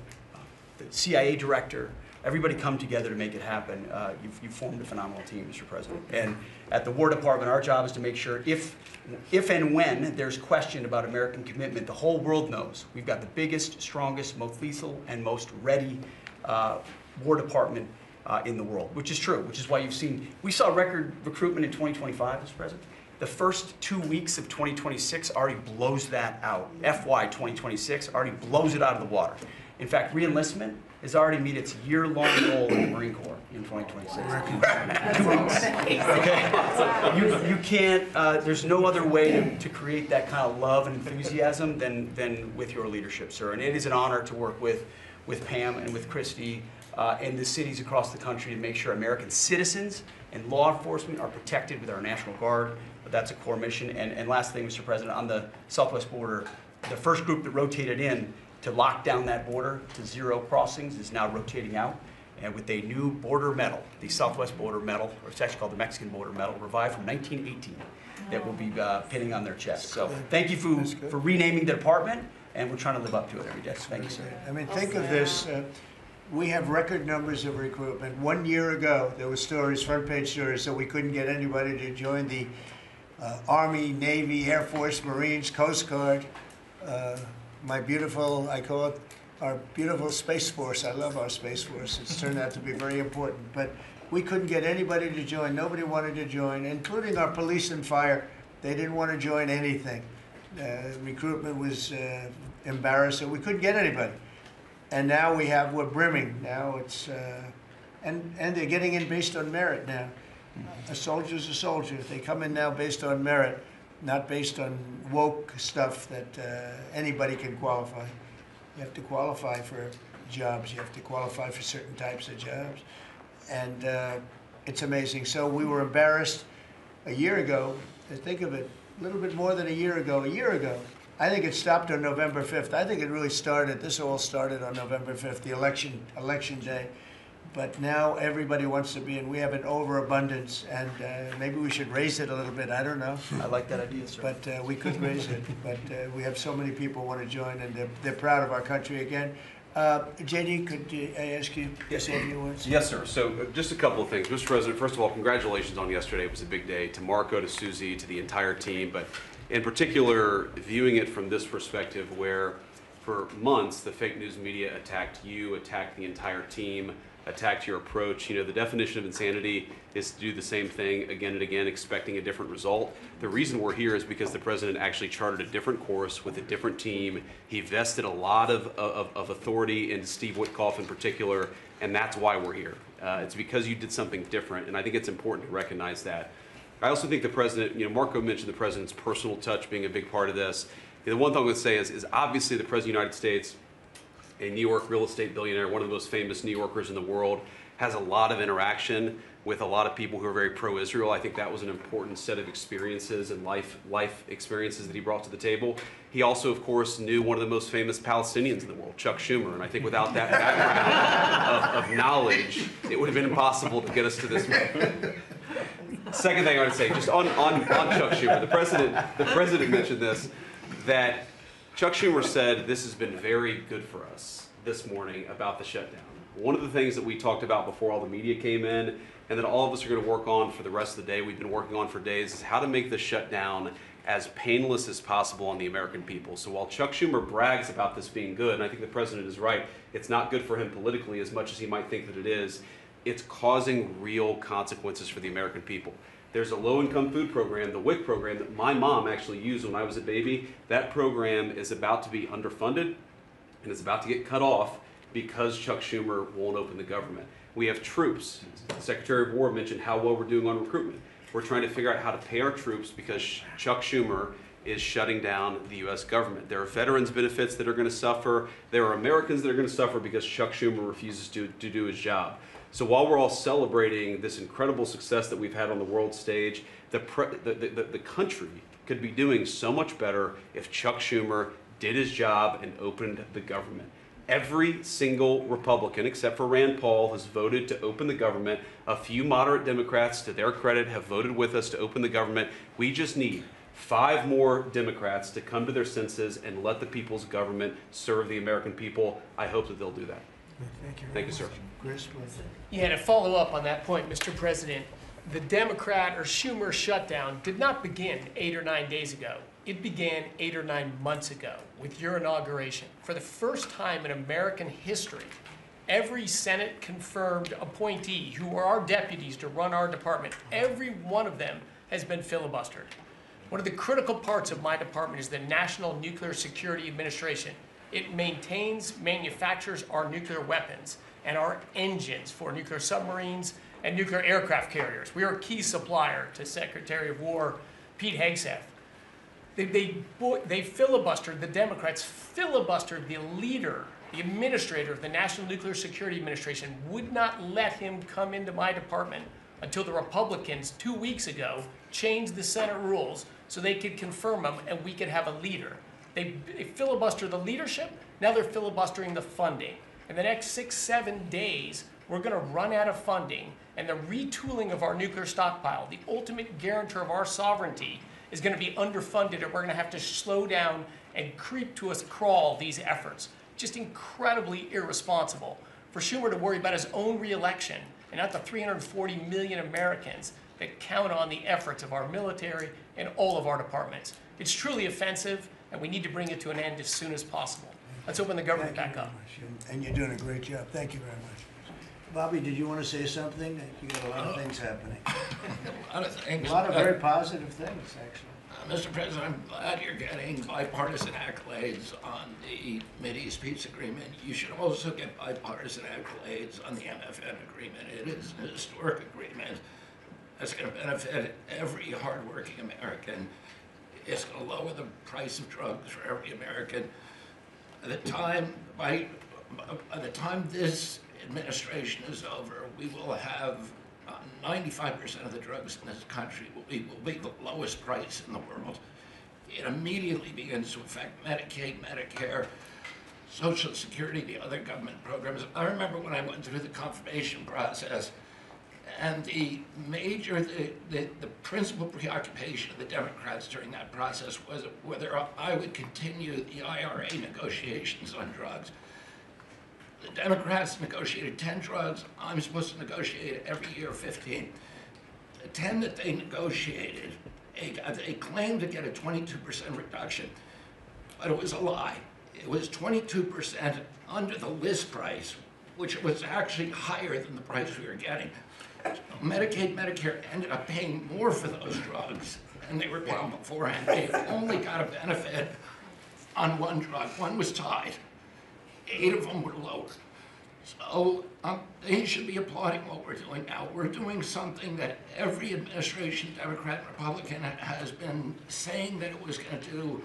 Speaker 7: the CIA director, everybody come together to make it happen. You've formed a phenomenal team, Mr. President. And at the War Department, our job is to make sure if and when there's question about American commitment, the whole world knows we've got the biggest, strongest, most lethal, and most ready War Department in the world, which is true, which is why we saw record recruitment in 2025, Mr. President. The first 2 weeks of 2026 already blows that out. FY 2026 already blows it out of the water. In fact, re-enlistment has already met its year-long goal in the Marine Corps in 2026. 2 weeks. Okay? You can't, there's no other way to create that kind of love and enthusiasm than with your leadership, sir. And it is an honor to work with Pam and with Christy and the cities across the country to make sure American citizens and law enforcement are protected with our National Guard. That's a core mission. And last thing, Mr. President, on the southwest border, the first group that rotated in to lock down that border to 0 crossings is now rotating out. And with a new border medal, the Southwest Border Medal, or it's actually called the Mexican Border Medal, revived from 1918, that will be pinning on their chest. So thank you for renaming the department, and we're trying to live up to it every day. Thank you, sir.
Speaker 1: I mean, think of this. We have record numbers of recruitment. 1 year ago, there were stories, front page stories, that we couldn't get anybody to join the Army, Navy, Air Force, Marines, Coast Guard. My beautiful, I call it our beautiful Space Force. I love our Space Force. It's turned out to be very important. But we couldn't get anybody to join. Nobody wanted to join, including our police and fire. They didn't want to join anything. Recruitment was embarrassing. We couldn't get anybody. And now we're brimming. Now it's, and they're getting in based on merit now. A soldier's a soldier. They come in now based on merit, not based on woke stuff that anybody can qualify. You have to qualify for jobs. You have to qualify for certain types of jobs. And it's amazing. So we were embarrassed a year ago. Think of it, a little bit more than a year ago. I think it stopped on November 5th. I think it really started, this all started on November 5th, the election day. But now everybody wants to be in. We have an overabundance, and maybe we should raise it a little bit. I don't know.
Speaker 7: I like that idea, sir.
Speaker 1: But we could raise it. But we have so many people want to join, and they're proud of our country again. JD, could I ask you to say a few words?
Speaker 8: Yes, sir. So just a couple of things. Mr. President, first of all, congratulations on yesterday. It was a big day. To Marco, to Susie, to the entire team. But in particular, viewing it from this perspective where for months the fake news media attacked you, attacked the entire team, attacked your approach. You know, the definition of insanity is to do the same thing again and again, expecting a different result. The reason we're here is because the president actually charted a different course with a different team. He vested a lot of authority in Steve Witkoff in particular, and that's why we're here. It's because you did something different, and I think it's important to recognize that. I also think the president, you know, Marco mentioned the president's personal touch being a big part of this. You know, the one thing I would say is obviously the president of the United States, a New York real estate billionaire, one of the most famous New Yorkers in the world, has a lot of interaction with a lot of people who are very pro-Israel. I think that was an important set of experiences and life experiences that he brought to the table. He also, of course, knew one of the most famous Palestinians in the world, Chuck Schumer, and I think without that background of knowledge, it would have been impossible to get us to this point. Second thing I would say, just on Chuck Schumer, the president mentioned this, that Chuck Schumer said this has been very good for us this morning about the shutdown. One of the things that we talked about before all the media came in, and that all of us are going to work on for the rest of the day, we've been working on for days, is how to make the shutdown as painless as possible on the American people. So while Chuck Schumer brags about this being good, and I think the president is right, it's not good for him politically as much as he might think that it is, it's causing real consequences for the American people. There's a low-income food program, the WIC program, that my mom actually used when I was a baby. That program is about to be underfunded, and it's about to get cut off because Chuck Schumer won't open the government. We have troops. The Secretary of War mentioned how well we're doing on recruitment. We're trying to figure out how to pay our troops because Chuck Schumer is shutting down the U.S. government. There are veterans benefits that are going to suffer. There are Americans that are going to suffer because Chuck Schumer refuses to do his job. So while we're all celebrating this incredible success that we've had on the world stage, the country could be doing so much better if Chuck Schumer did his job and opened the government. Every single Republican, except for Rand Paul, has voted to open the government. A few moderate Democrats, to their credit, have voted with us to open the government. We just need 5 more Democrats to come to their senses and let the people's government serve the American people. I hope that they'll do that.
Speaker 1: Thank you.
Speaker 8: Thank you, sir.
Speaker 1: Chris, please.
Speaker 9: Yeah, to follow up on that point, Mr. President, the Democrat or Schumer shutdown did not begin 8 or 9 days ago. It began 8 or 9 months ago with your inauguration. For the first time in American history, every Senate confirmed appointee who are our deputies to run our department, every one of them has been filibustered. One of the critical parts of my department is the National Nuclear Security Administration. It maintains, manufactures our nuclear weapons and our engines for nuclear submarines and nuclear aircraft carriers. We are a key supplier to Secretary of War Pete Hegseth. They filibustered, the Democrats filibustered the leader, the administrator of the National Nuclear Security Administration, would not let him come into my department until the Republicans 2 weeks ago changed the Senate rules so they could confirm him and we could have a leader. They filibustered the leadership, now they're filibustering the funding. In the next 6-7 days, we're going to run out of funding, and the retooling of our nuclear stockpile, the ultimate guarantor of our sovereignty, is going to be underfunded, and we're going to have to slow down and creep to a crawl these efforts. Just incredibly irresponsible for Schumer to worry about his own reelection and not the 340 million Americans that count on the efforts of our military and all of our departments. It's truly offensive, and we need to bring it to an end as soon as possible. Let's open the government
Speaker 1: Thank you
Speaker 9: back up.
Speaker 1: very much. And you're doing a great job. Thank you very much. Bobby, did you want to say something? You got a lot of things happening.
Speaker 10: A lot of things.
Speaker 1: A lot of very positive things, actually.
Speaker 10: Mr. President, I'm glad you're getting bipartisan accolades on the Mideast Peace Agreement. You should also get bipartisan accolades on the MFN agreement. It is an historic agreement that's going to benefit every hardworking American. It's going to lower the price of drugs for every American. By the time this administration is over, we will have 95% of the drugs in this country will be the lowest price in the world. It immediately begins to affect Medicaid, Medicare, Social Security, the other government programs. I remember when I went through the confirmation process, and the principal preoccupation of the Democrats during that process was whether I would continue the IRA negotiations on drugs. The Democrats negotiated 10 drugs. I'm supposed to negotiate every year 15. The 10 that they negotiated, they claimed to get a 22% reduction, but it was a lie. It was 22% under the list price, which was actually higher than the price we were getting. So Medicaid, Medicare ended up paying more for those drugs than they were paying beforehand. They only got a benefit on one drug. One was tied. 8 of them were lower. So they should be applauding what we're doing now. We're doing something that every administration, Democrat and Republican, has been saying that it was going to do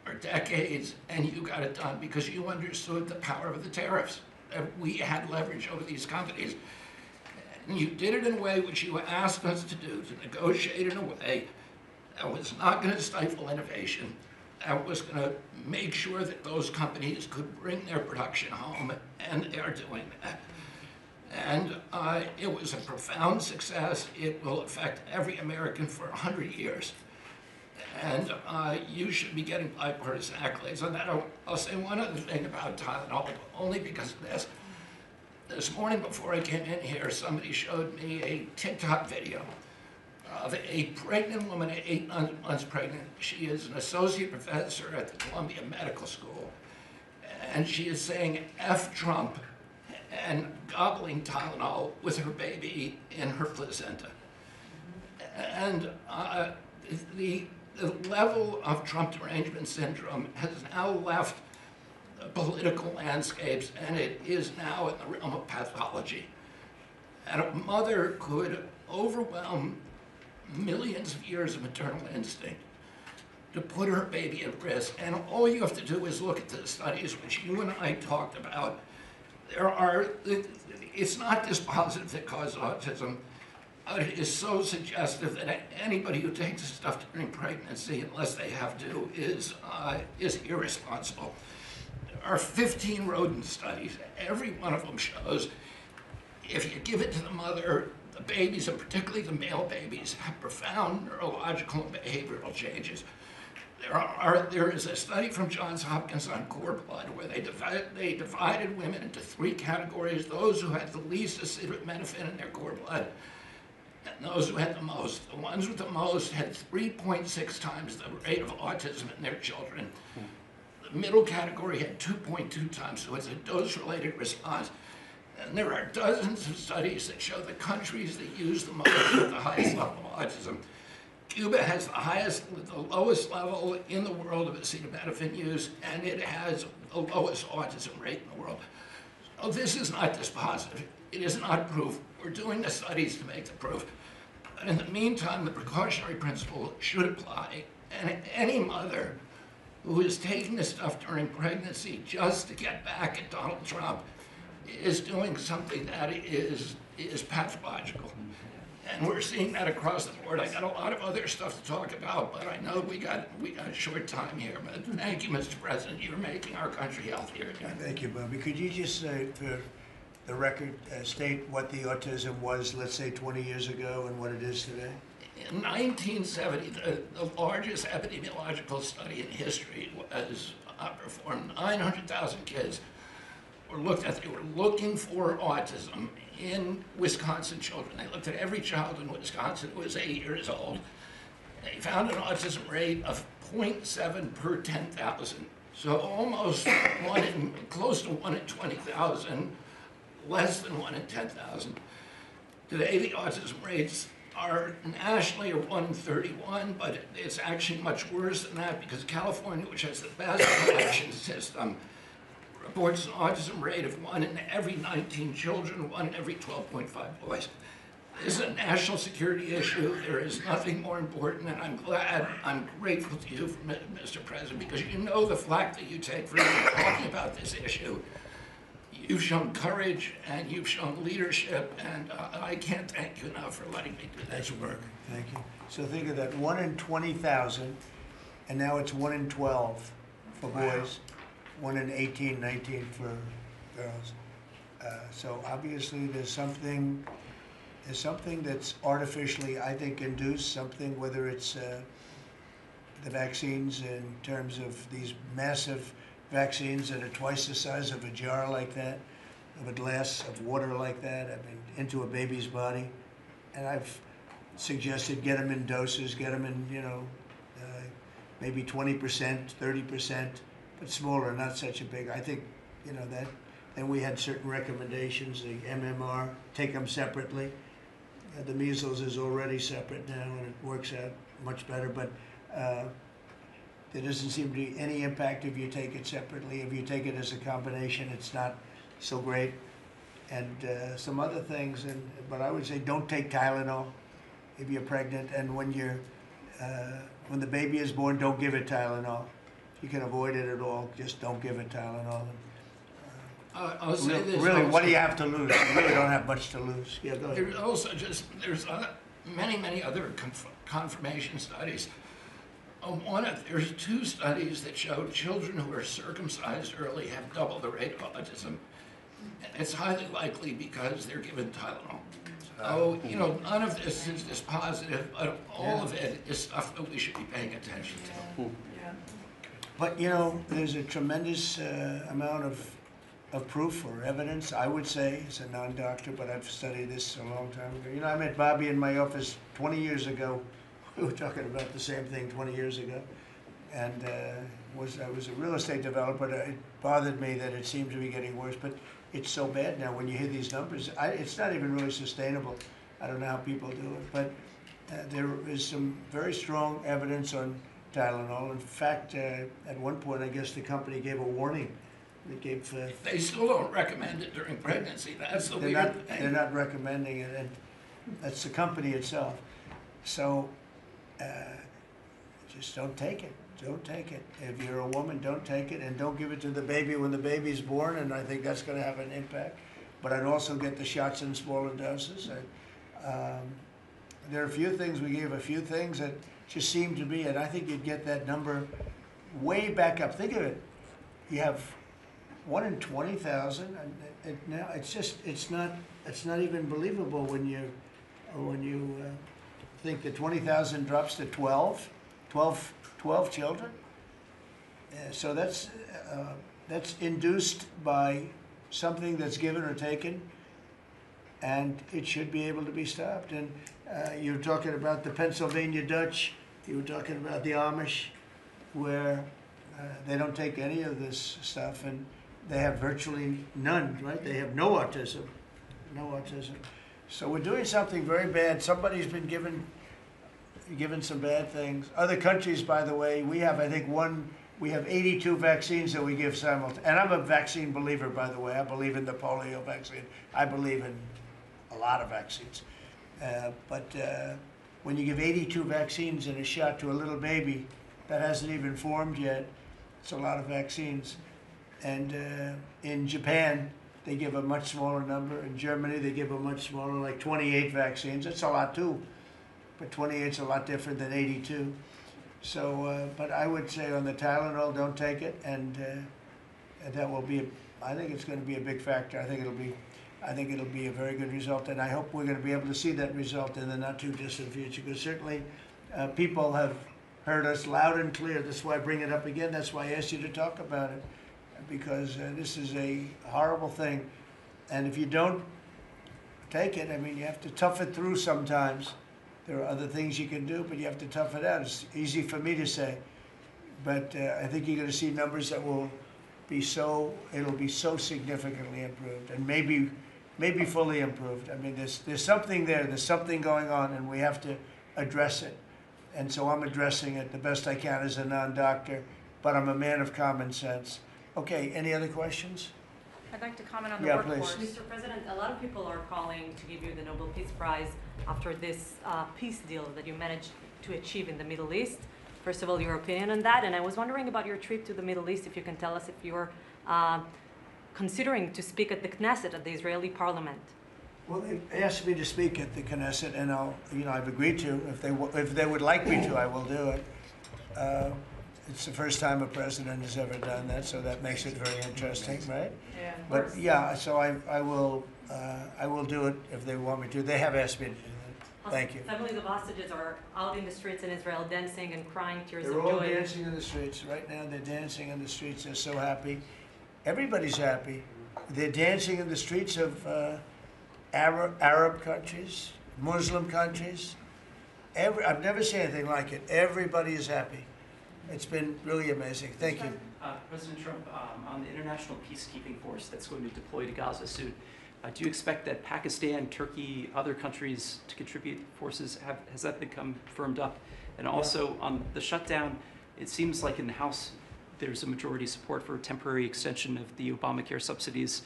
Speaker 10: for decades, and you got it done because you understood the power of the tariffs. That we had leverage over these companies. And you did it in a way which you asked us to do, to negotiate in a way that was not going to stifle innovation, that was going to make sure that those companies could bring their production home, and they are doing that. And it was a profound success. It will affect every American for 100 years. And you should be getting bipartisan accolades on that. I'll say one other thing about Tylenol, only because of this. This morning before I came in here, somebody showed me a TikTok video of a pregnant woman at 8 months pregnant. She is an associate professor at the Columbia Medical School. And she is saying F Trump and gobbling Tylenol with her baby in her placenta. And the level of Trump derangement syndrome has now left the political landscapes, and it is now in the realm of pathology. And a mother could overwhelm millions of years of maternal instinct to put her baby at risk. And all you have to do is look at the studies which you and I talked about. It's not dispositive that causes autism. It is so suggestive that anybody who takes this stuff during pregnancy, unless they have to, is irresponsible. There are 15 rodent studies. Every one of them shows if you give it to the mother, the babies, and particularly the male babies, have profound neurological and behavioral changes. There is a study from Johns Hopkins on cord blood where they divided women into 3 categories: those who had the least acetaminophen in their cord blood, and those who had the most. The ones with the most had 3.6 times the rate of autism in their children. The middle category had 2.2 times, so it's a dose-related response. And there are dozens of studies that show the countries that use the most have the highest level of autism. Cuba has the lowest level in the world of acetaminophen use, and it has the lowest autism rate in the world. So this is not dispositive. It is not proof. We're doing the studies to make the proof. But in the meantime, the precautionary principle should apply, and any mother who is taking this stuff during pregnancy just to get back at Donald Trump is doing something that is pathological. And we're seeing that across the board. I got a lot of other stuff to talk about, but I know we got a short time here. But thank you, Mr. President. You're making our country healthier again.
Speaker 1: Thank you, Bobby. Could you just say, for the record, state what the autism was, let's say, 20 years ago and what it is today?
Speaker 10: In 1970, the largest epidemiological study in history was performed. 900,000 kids were looked at. They were looking for autism in Wisconsin children. They looked at every child in Wisconsin who was 8 years old. They found an autism rate of 0.7 per 10,000. So almost close to 1 in 20,000, less than 1 in 10,000. Today, the autism rates are nationally 1 in 31, but it's actually much worse than that because California, which has the best collection system, reports an autism rate of 1 in every 19 children, 1 in every 12.5 boys. This is a national security issue. There is nothing more important, and I'm grateful to you, Mr. President, because you know the flack that you take for talking about this issue. You've shown courage and you've shown leadership, and I can't thank you enough for letting me do this work.
Speaker 1: Thank you. So think of that, 1 in 20,000, and now it's 1 in 12 for boys, 1 in 18, 19 for girls. So obviously there's something that's artificially, I think, induced, something, whether it's the vaccines in terms of these massive vaccines that are twice the size of a jar like that, of a glass of water like that, I mean, into a baby's body. And I've suggested get them in doses, get them in, maybe 20%, 30%, but smaller, not such a big. I think, that. And we had certain recommendations, the MMR, take them separately. The measles is already separate now, and it works out much better, but there doesn't seem to be any impact if you take it separately. If you take it as a combination, it's not so great. And some other things, but I would say don't take Tylenol if you're pregnant, and when the baby is born, don't give it Tylenol. If you can avoid it at all, just don't give it Tylenol.
Speaker 10: I'll say this.
Speaker 1: Really,
Speaker 10: also,
Speaker 1: what do you have to lose? You really don't have much to lose. Yeah, go ahead.
Speaker 10: There's many other confirmation studies. There's 2 studies that show children who are circumcised early have double the rate of autism. And it's highly likely because they're given Tylenol. So, none of this is dispositive, but all of it is stuff that we should be paying attention to.
Speaker 1: But, there's a tremendous amount of proof or evidence, I would say, as a non-doctor, but I've studied this a long time ago. I met Bobby in my office 20 years ago. We were talking about the same thing 20 years ago. And I was a real estate developer. It bothered me that it seemed to be getting worse, but it's so bad now when you hear these numbers. It's not even really sustainable. I don't know how people do it, but there is some very strong evidence on Tylenol. In fact, at one point, I guess the company gave a warning.
Speaker 10: They still don't recommend it during pregnancy. That's the weird thing.
Speaker 1: They're not recommending it, and that's the company itself. So just don't take it. Don't take it. If you're a woman, don't take it, and don't give it to the baby when the baby's born, and I think that's going to have an impact. But I'd also get the shots in smaller doses. There are a few things, we gave a few things that just seem to be, and I think you'd get that number way back up. Think of it. You have 1 in 20,000, and now it's not even believable when you think that 20,000 drops to 12 12 children. So that's induced by something that's given or taken, and it should be able to be stopped. And you're talking about the Pennsylvania Dutch, you were talking about the Amish, where they don't take any of this stuff, and they have virtually none, right? They have no autism, no autism. So we're doing something very bad. Somebody's been given some bad things. Other countries, by the way, we have, I think, we have 82 vaccines that we give simultaneously. And I'm a vaccine believer, by the way. I believe in the polio vaccine. I believe in a lot of vaccines. But when you give 82 vaccines in a shot to a little baby that hasn't even formed yet, it's a lot of vaccines. And in Japan, they give a much smaller number. In Germany, they give a much smaller, like 28 vaccines. That's a lot too. But 28 is a lot different than 82. So, but I would say on the Tylenol, don't take it, and that will be. I think it's going to be a big factor. I think it'll be a very good result, and I hope we're going to be able to see that result in the not too distant future. Because certainly, people have heard us loud and clear. That's why I bring it up again. That's why I asked you to talk about it, because this is a horrible thing, and if you don't take it, I mean, you have to tough it through sometimes. There are other things you can do, but you have to tough it out. It's easy for me to say, but I think you're going to see numbers that will be it'll be so significantly improved, and maybe fully improved. I mean, there's something there, there's something going on, and we have to address it. And so I'm addressing it the best I can as a non-doctor, but I'm a man of common sense. Okay, any other questions?
Speaker 11: I'd like to comment on the
Speaker 1: Yeah,
Speaker 11: workforce.
Speaker 1: please.
Speaker 11: Mr. President, a lot of people are calling to give you the Nobel Peace Prize after this peace deal that you managed to achieve in the Middle East. First of all, your opinion on that, and I was wondering about your trip to the Middle East, if you can tell us if you're considering to speak at the Knesset, at the Israeli parliament.
Speaker 1: Well, they asked me to speak at the Knesset, and I've agreed to. If they would like me to, I will do it. It's the first time a president has ever done that, so that makes it very interesting, right?
Speaker 11: Yeah.
Speaker 1: But yeah, so I will do it if they want me to. They have asked me to do that. Thank you.
Speaker 11: Families of hostages are out in the streets in Israel dancing and crying tears
Speaker 1: They're
Speaker 11: of
Speaker 1: all
Speaker 11: joy.
Speaker 1: dancing in the streets right now. They're dancing in the streets. They're so happy. Everybody's happy. They're dancing in the streets of Arab countries, Muslim countries. I've never seen anything like it. Everybody is happy. It's been really amazing. Thank you.
Speaker 12: President Trump, on the international peacekeeping force that's going to deploy to Gaza soon, do you expect that Pakistan, Turkey, other countries to contribute forces? Has that become firmed up? And also on the shutdown, it seems like in the House there's a majority support for a temporary extension of the Obamacare subsidies,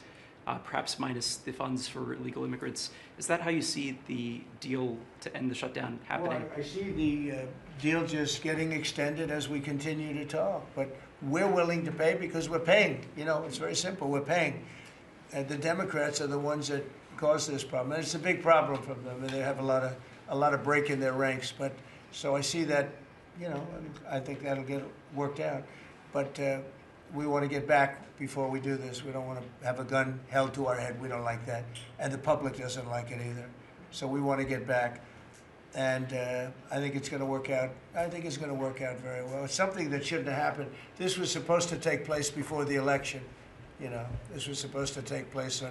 Speaker 12: perhaps minus the funds for illegal immigrants. Is that how you see the deal to end the shutdown happening?
Speaker 1: Well, I see the deal just getting extended as we continue to talk, but we're willing to pay because we're paying. You know, it's very simple. We're paying. And the Democrats are the ones that cause this problem. And it's a big problem for them, and they have a lot of break in their ranks. But so I see that, you know, I think that'll get worked out. But we want to get back before we do this. We don't want to have a gun held to our head. We don't like that. And the public doesn't like it either. So we want to get back. And I think it's going to work out. I think it's going to work out very well. It's something that shouldn't have happened. This was supposed to take place before the election. You know, this was supposed to take place on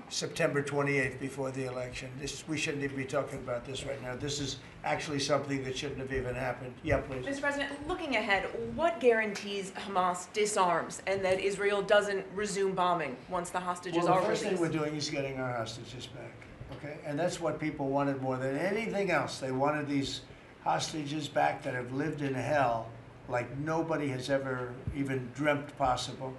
Speaker 1: September 28th before the election. We shouldn't even be talking about this right now. This is actually something that shouldn't have even happened. Yeah, please.
Speaker 13: Mr. President, looking ahead, what guarantees Hamas disarms and that Israel doesn't resume bombing once the hostages
Speaker 1: Well,
Speaker 13: are
Speaker 1: the first
Speaker 13: released?
Speaker 1: thing we're doing is getting our hostages back, okay? And that's what people wanted more than anything else. They wanted these hostages back that have lived in hell like nobody has ever even dreamt possible.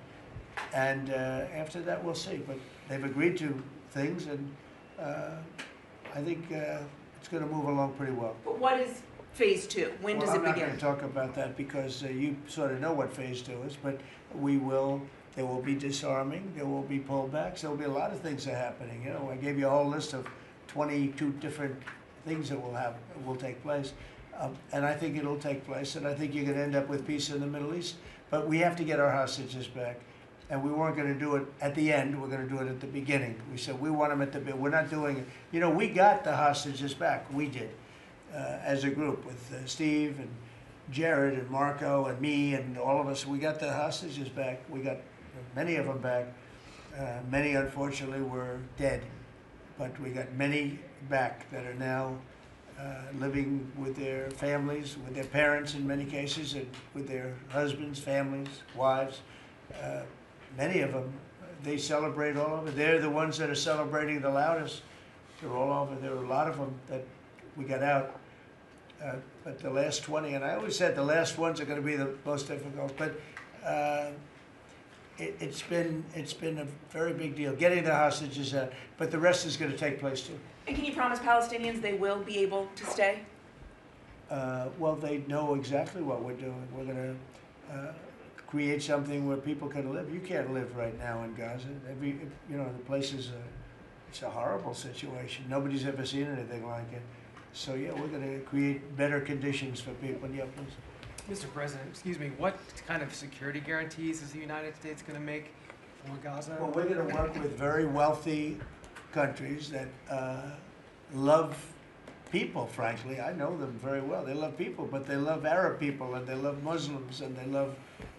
Speaker 1: And after that, we'll see. But they've agreed to things, and I think it's going to move along pretty well.
Speaker 13: But what is phase two? When does it
Speaker 1: I'm not
Speaker 13: begin?
Speaker 1: going to talk about that because you sort of know what phase two is, but there will be disarming, there will be pullbacks, there will be a lot of things that are happening. You know, I gave you a whole list of 22 different things that will take place. And I think it'll take place, and I think you're going to end up with peace in the Middle East. But we have to get our hostages back. And we weren't going to do it at the end. We're going to do it at the beginning. We said we want them at the beginning. We're not doing it. You know, we got the hostages back. We did, as a group with Steve Jared and Marco and me and all of us, we got the hostages back. We got many of them back. Many, unfortunately, were dead, but we got many back that are now living with their families, with their parents in many cases, and with their husbands, families, wives. Many of them, they celebrate all over. They're the ones that are celebrating the loudest. They're all over. There are a lot of them that we got out. But the last 20, and I always said the last ones are going to be the most difficult, but it's been a very big deal, getting the hostages out, but the rest is going to take place too.
Speaker 13: And can you promise Palestinians they will be able to stay?
Speaker 1: Well, they know exactly what we're doing. We're going to create something where people can live. You can't live right now in Gaza. The place is it's a horrible situation. Nobody's ever seen anything like it. So yeah, we're going to create better conditions for people. Yeah, please.
Speaker 14: Mr. President, excuse me, what kind of security guarantees is the United States going to make for Gaza?
Speaker 1: Well, we're going to work with very wealthy countries that love people, frankly. I know them very well. They love people, but they love Arab people, and they love Muslims, and they love,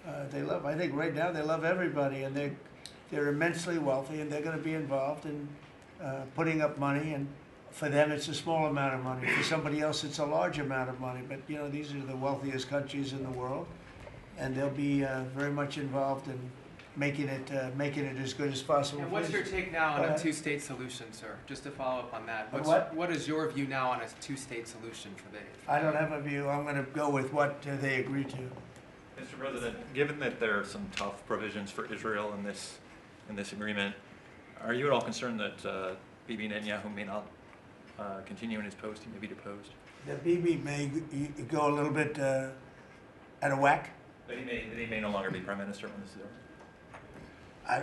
Speaker 1: I think right now they love everybody, and they're immensely wealthy, and they're going to be involved in putting up money, and for them it's a small amount of money. For somebody else it's a large amount of money, but these are the wealthiest countries in the world, and they'll be very much involved in making it as good as possible.
Speaker 14: And what's your take now on a two-state solution, sir? Just to follow up on that. What is your view now on a two-state solution for the...
Speaker 1: I don't have a view. I'm going to go with what they agree to.
Speaker 15: Mr. President, given that there are some tough provisions for Israel in this agreement, are you at all concerned that Bibi Netanyahu may not continue in his post? He may be deposed.
Speaker 1: That Bibi may go a little bit out of whack?
Speaker 15: That he may no longer be prime minister when this is over?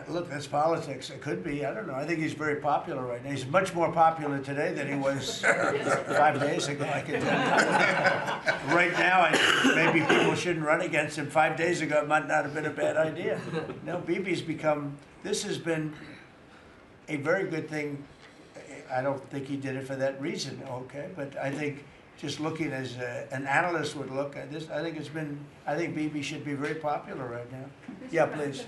Speaker 1: Look, that's politics. It could be. I don't know. I think he's very popular right now. He's much more popular today than he was 5 days ago. I can tell you. Right now, maybe people shouldn't run against him. 5 days ago, it might not have been a bad idea. No, Bibi's become. This has been a very good thing. I don't think he did it for that reason. Okay, but I think just looking as an analyst would look at this, I think Bibi should be very popular right now. Yeah, please.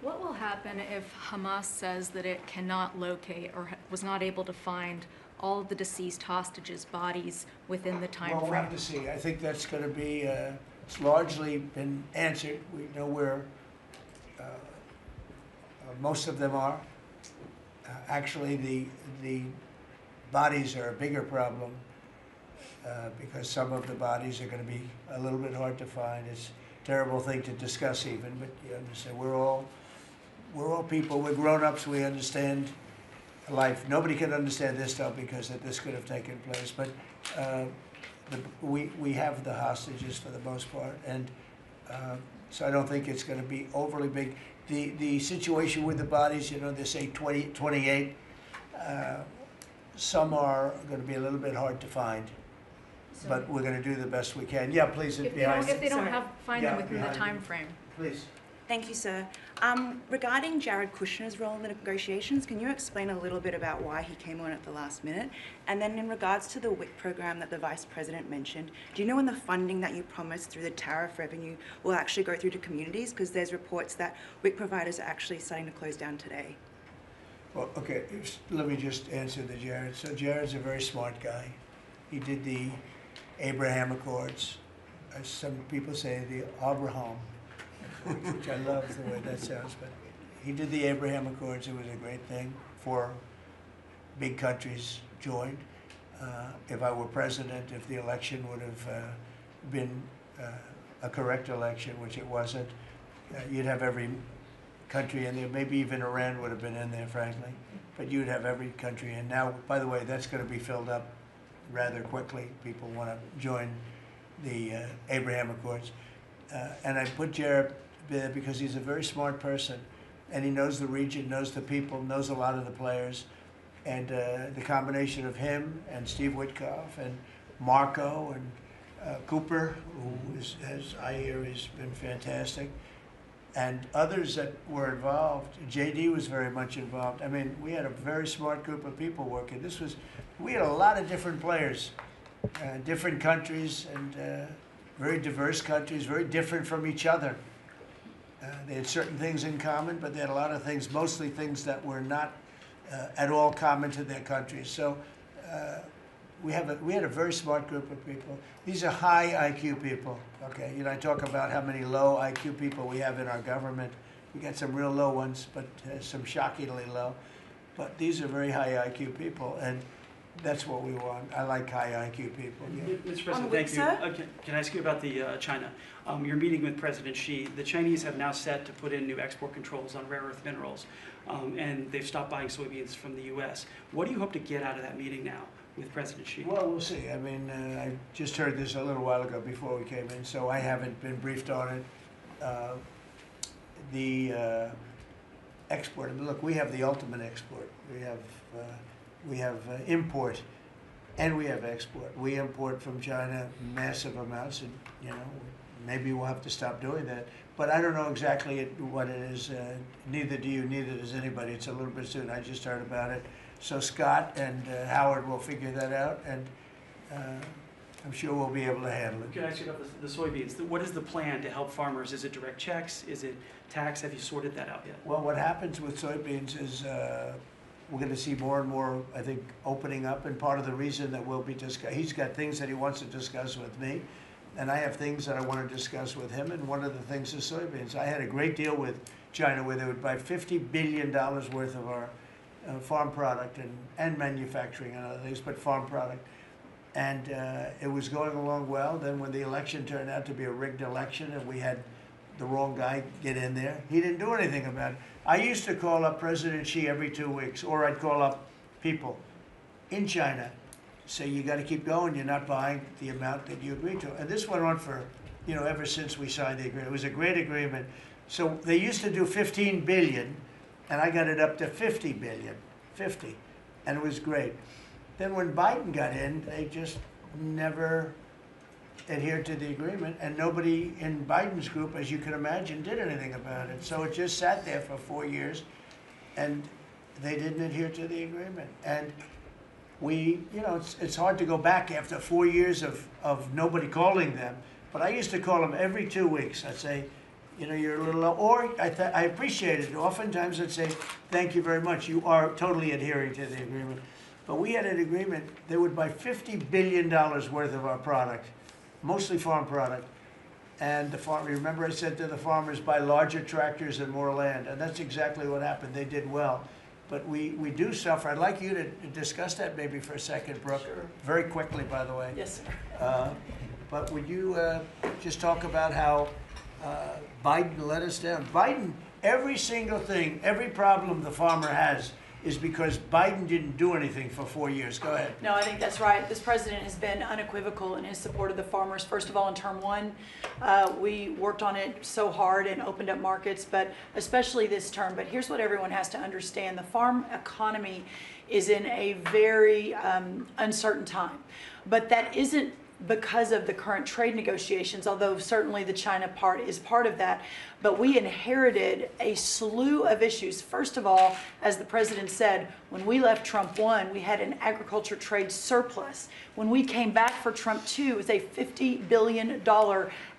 Speaker 16: What will happen if Hamas says that it cannot locate or was not able to find all of the deceased hostages' bodies within the time frame?
Speaker 1: Well, we'll have to see. I think that's going to be, it's largely been answered. We know where most of them are. Actually, the bodies are a bigger problem because some of the bodies are going to be a little bit hard to find. It's a terrible thing to discuss even, but you understand, we're all people, we're grown-ups, we understand life. Nobody can understand this stuff because this could have taken place, but we have the hostages for the most part, and so I don't think it's going to be overly big. The situation with the bodies, they say 28. Some are going to be a little bit hard to find, but we're going to do the best we can. Yeah, please.
Speaker 16: If they don't find them within the time frame.
Speaker 1: Please.
Speaker 17: Thank you, sir. Regarding Jared Kushner's role in the negotiations, can you explain a little bit about why he came on at the last minute? And then in regards to the WIC program that the Vice President mentioned, do you know when the funding that you promised through the tariff revenue will actually go through to communities? Because there's reports that WIC providers are actually starting to close down today.
Speaker 1: Well, okay, let me just answer the Jared. So Jared's a very smart guy. He did the Abraham Accords. As some people say, the Abraham, which I love the way that sounds, but he did the Abraham Accords. It was a great thing. 4 big countries joined. If I were president, if the election would have been a correct election, which it wasn't, you'd have every country in there. Maybe even Iran would have been in there, frankly. But you'd have every country in. Now, by the way, that's going to be filled up rather quickly. People want to join the Abraham Accords. And I put Jared there because he's a very smart person, and he knows the region, knows the people, knows a lot of the players. And the combination of him and Steve Witkoff and Marco and Cooper, who is, as I hear, has been fantastic, and others that were involved. JD was very much involved. I mean, we had a very smart group of people working. We had a lot of different players, different countries, and very diverse countries, very different from each other. They had certain things in common, but they had a lot of things, mostly things that were not at all common to their countries. So we had a very smart group of people. These are high IQ people. Okay, I talk about how many low IQ people we have in our government. We got some real low ones, but some shockingly low. But these are very high IQ people, and that's what we want. I like high IQ people. Yeah.
Speaker 12: Mr. President, thank you. Can I ask you about the China? You're meeting with President Xi. The Chinese have now set to put in new export controls on rare earth minerals, and they've stopped buying soybeans from the U.S. What do you hope to get out of that meeting now with President Xi?
Speaker 1: Well, we'll see. I mean, I just heard this a little while ago before we came in, so I haven't been briefed on it. The export. I mean, look, we have the ultimate export. We have import, and we have export. We import from China massive amounts, and maybe we'll have to stop doing that. But I don't know exactly what it is. Neither do you. Neither does anybody. It's a little bit soon. I just heard about it. So Scott and Howard will figure that out, and I'm sure we'll be able to handle it.
Speaker 12: Can I ask you about the soybeans? What is the plan to help farmers? Is it direct checks? Is it tax? Have you sorted that out yet?
Speaker 1: Well, what happens with soybeans is we're going to see more and more, I think, opening up, and part of the reason that we'll be he's got things that he wants to discuss with me, and I have things that I want to discuss with him, and one of the things is soybeans. I had a great deal with China where they would buy $50 billion worth of our farm product and manufacturing and other things, but farm product. And it was going along well. Then when the election turned out to be a rigged election and we had the wrong guy get in there, he didn't do anything about it. I used to call up President Xi every 2 weeks, or I'd call up people in China, say, you got to keep going, you're not buying the amount that you agreed to. And this went on for, ever since we signed the agreement. It was a great agreement. So they used to do 15 billion, and I got it up to 50 billion, 50, and it was great. Then when Biden got in, they just never adhered to the agreement, and nobody in Biden's group, as you can imagine, did anything about it. So it just sat there for 4 years, and they didn't adhere to the agreement. And we, it's hard to go back after 4 years of nobody calling them, but I used to call them every 2 weeks. I'd say, you're a little low, or I appreciate it. Oftentimes I'd say, thank you very much. You are totally adhering to the agreement. But we had an agreement, they would buy $50 billion worth of our product, mostly farm product. And remember I said to the farmers, buy larger tractors and more land. And that's exactly what happened. They did well. But we do suffer. I'd like you to discuss that maybe for a second, Brooke. Sure. Very quickly, by the way.
Speaker 11: Yes, sir.
Speaker 1: But would you just talk about how Biden let us down? Biden, every single thing, every problem the farmer has is because Biden didn't do anything for 4 years. Go ahead.
Speaker 18: No, I think that's right. This president has been unequivocal in his support of the farmers. First of all, in term one, we worked on it so hard and opened up markets, but especially this term. But here's what everyone has to understand. The farm economy is in a very uncertain time. But that isn't because of the current trade negotiations, although certainly the China part is part of that. But we inherited a slew of issues. First of all, as the president said, when we left Trump 1, we had an agriculture trade surplus. When we came back for Trump 2, it was a $50 billion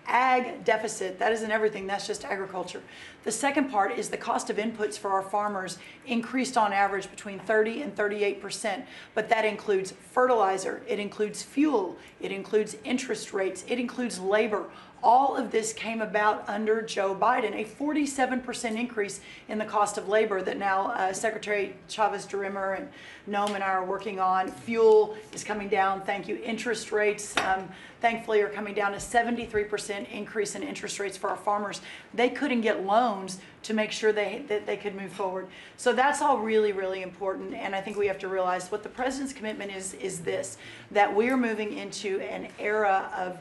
Speaker 18: ag deficit. That isn't everything, that's just agriculture. The second part is the cost of inputs for our farmers increased on average between 30 and 38%, but that includes fertilizer, it includes fuel, it includes interest rates, it includes labor. All of this came about under Joe Biden, a 47% increase in the cost of labor that now Secretary Chavez-DeRimmer and Noam and I are working on. Fuel is coming down, thank you. Interest rates, thankfully, are coming down. A 73% increase in interest rates for our farmers. They couldn't get loans to make sure that they could move forward. So that's all really, really important. And I think we have to realize what the president's commitment is this, that we're moving into an era of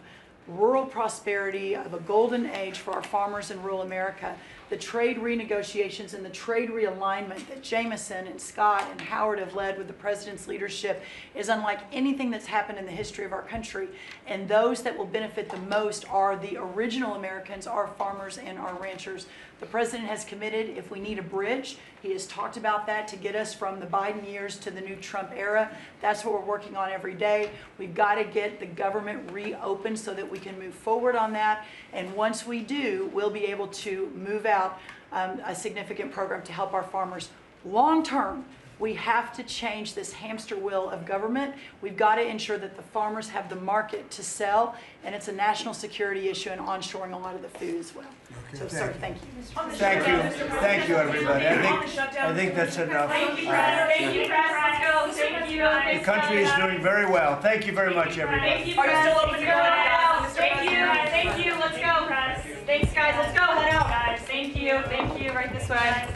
Speaker 18: rural prosperity, of a golden age for our farmers in rural America. The trade renegotiations and the trade realignment that Jameson and Scott and Howard have led with the president's leadership is unlike anything that's happened in the history of our country. And those that will benefit the most are the original Americans, our farmers and our ranchers. The president has committed, if we need a bridge, he has talked about that to get us from the Biden years to the new Trump era. That's what we're working on every day. We've got to get the government reopened so that we can move forward on that. And once we do, we'll be able to move out a significant program to help our farmers. Long term, we have to change this hamster wheel of government. We've got to ensure that the farmers have the market to sell, and it's a national security issue and onshoring a lot of the food as well. So, sir, thank you.
Speaker 1: Thank you, everybody. I think that's enough.
Speaker 19: Thank you, press. Thank you, press. Let's go. Thank you.
Speaker 1: The country is doing very well. Thank you very much, everybody.
Speaker 19: Thank you, press. Still open to go out. Thank you. Thank you. Let's go, press. Thanks, guys. Let's go. Head out, guys. Thank you. Thank you. Right this way.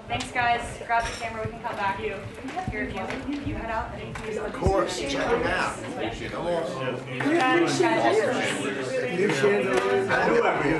Speaker 19: Thanks, guys. Grab the camera. We can come back. Here, you head out.
Speaker 1: Of course. Check them out. Come on. You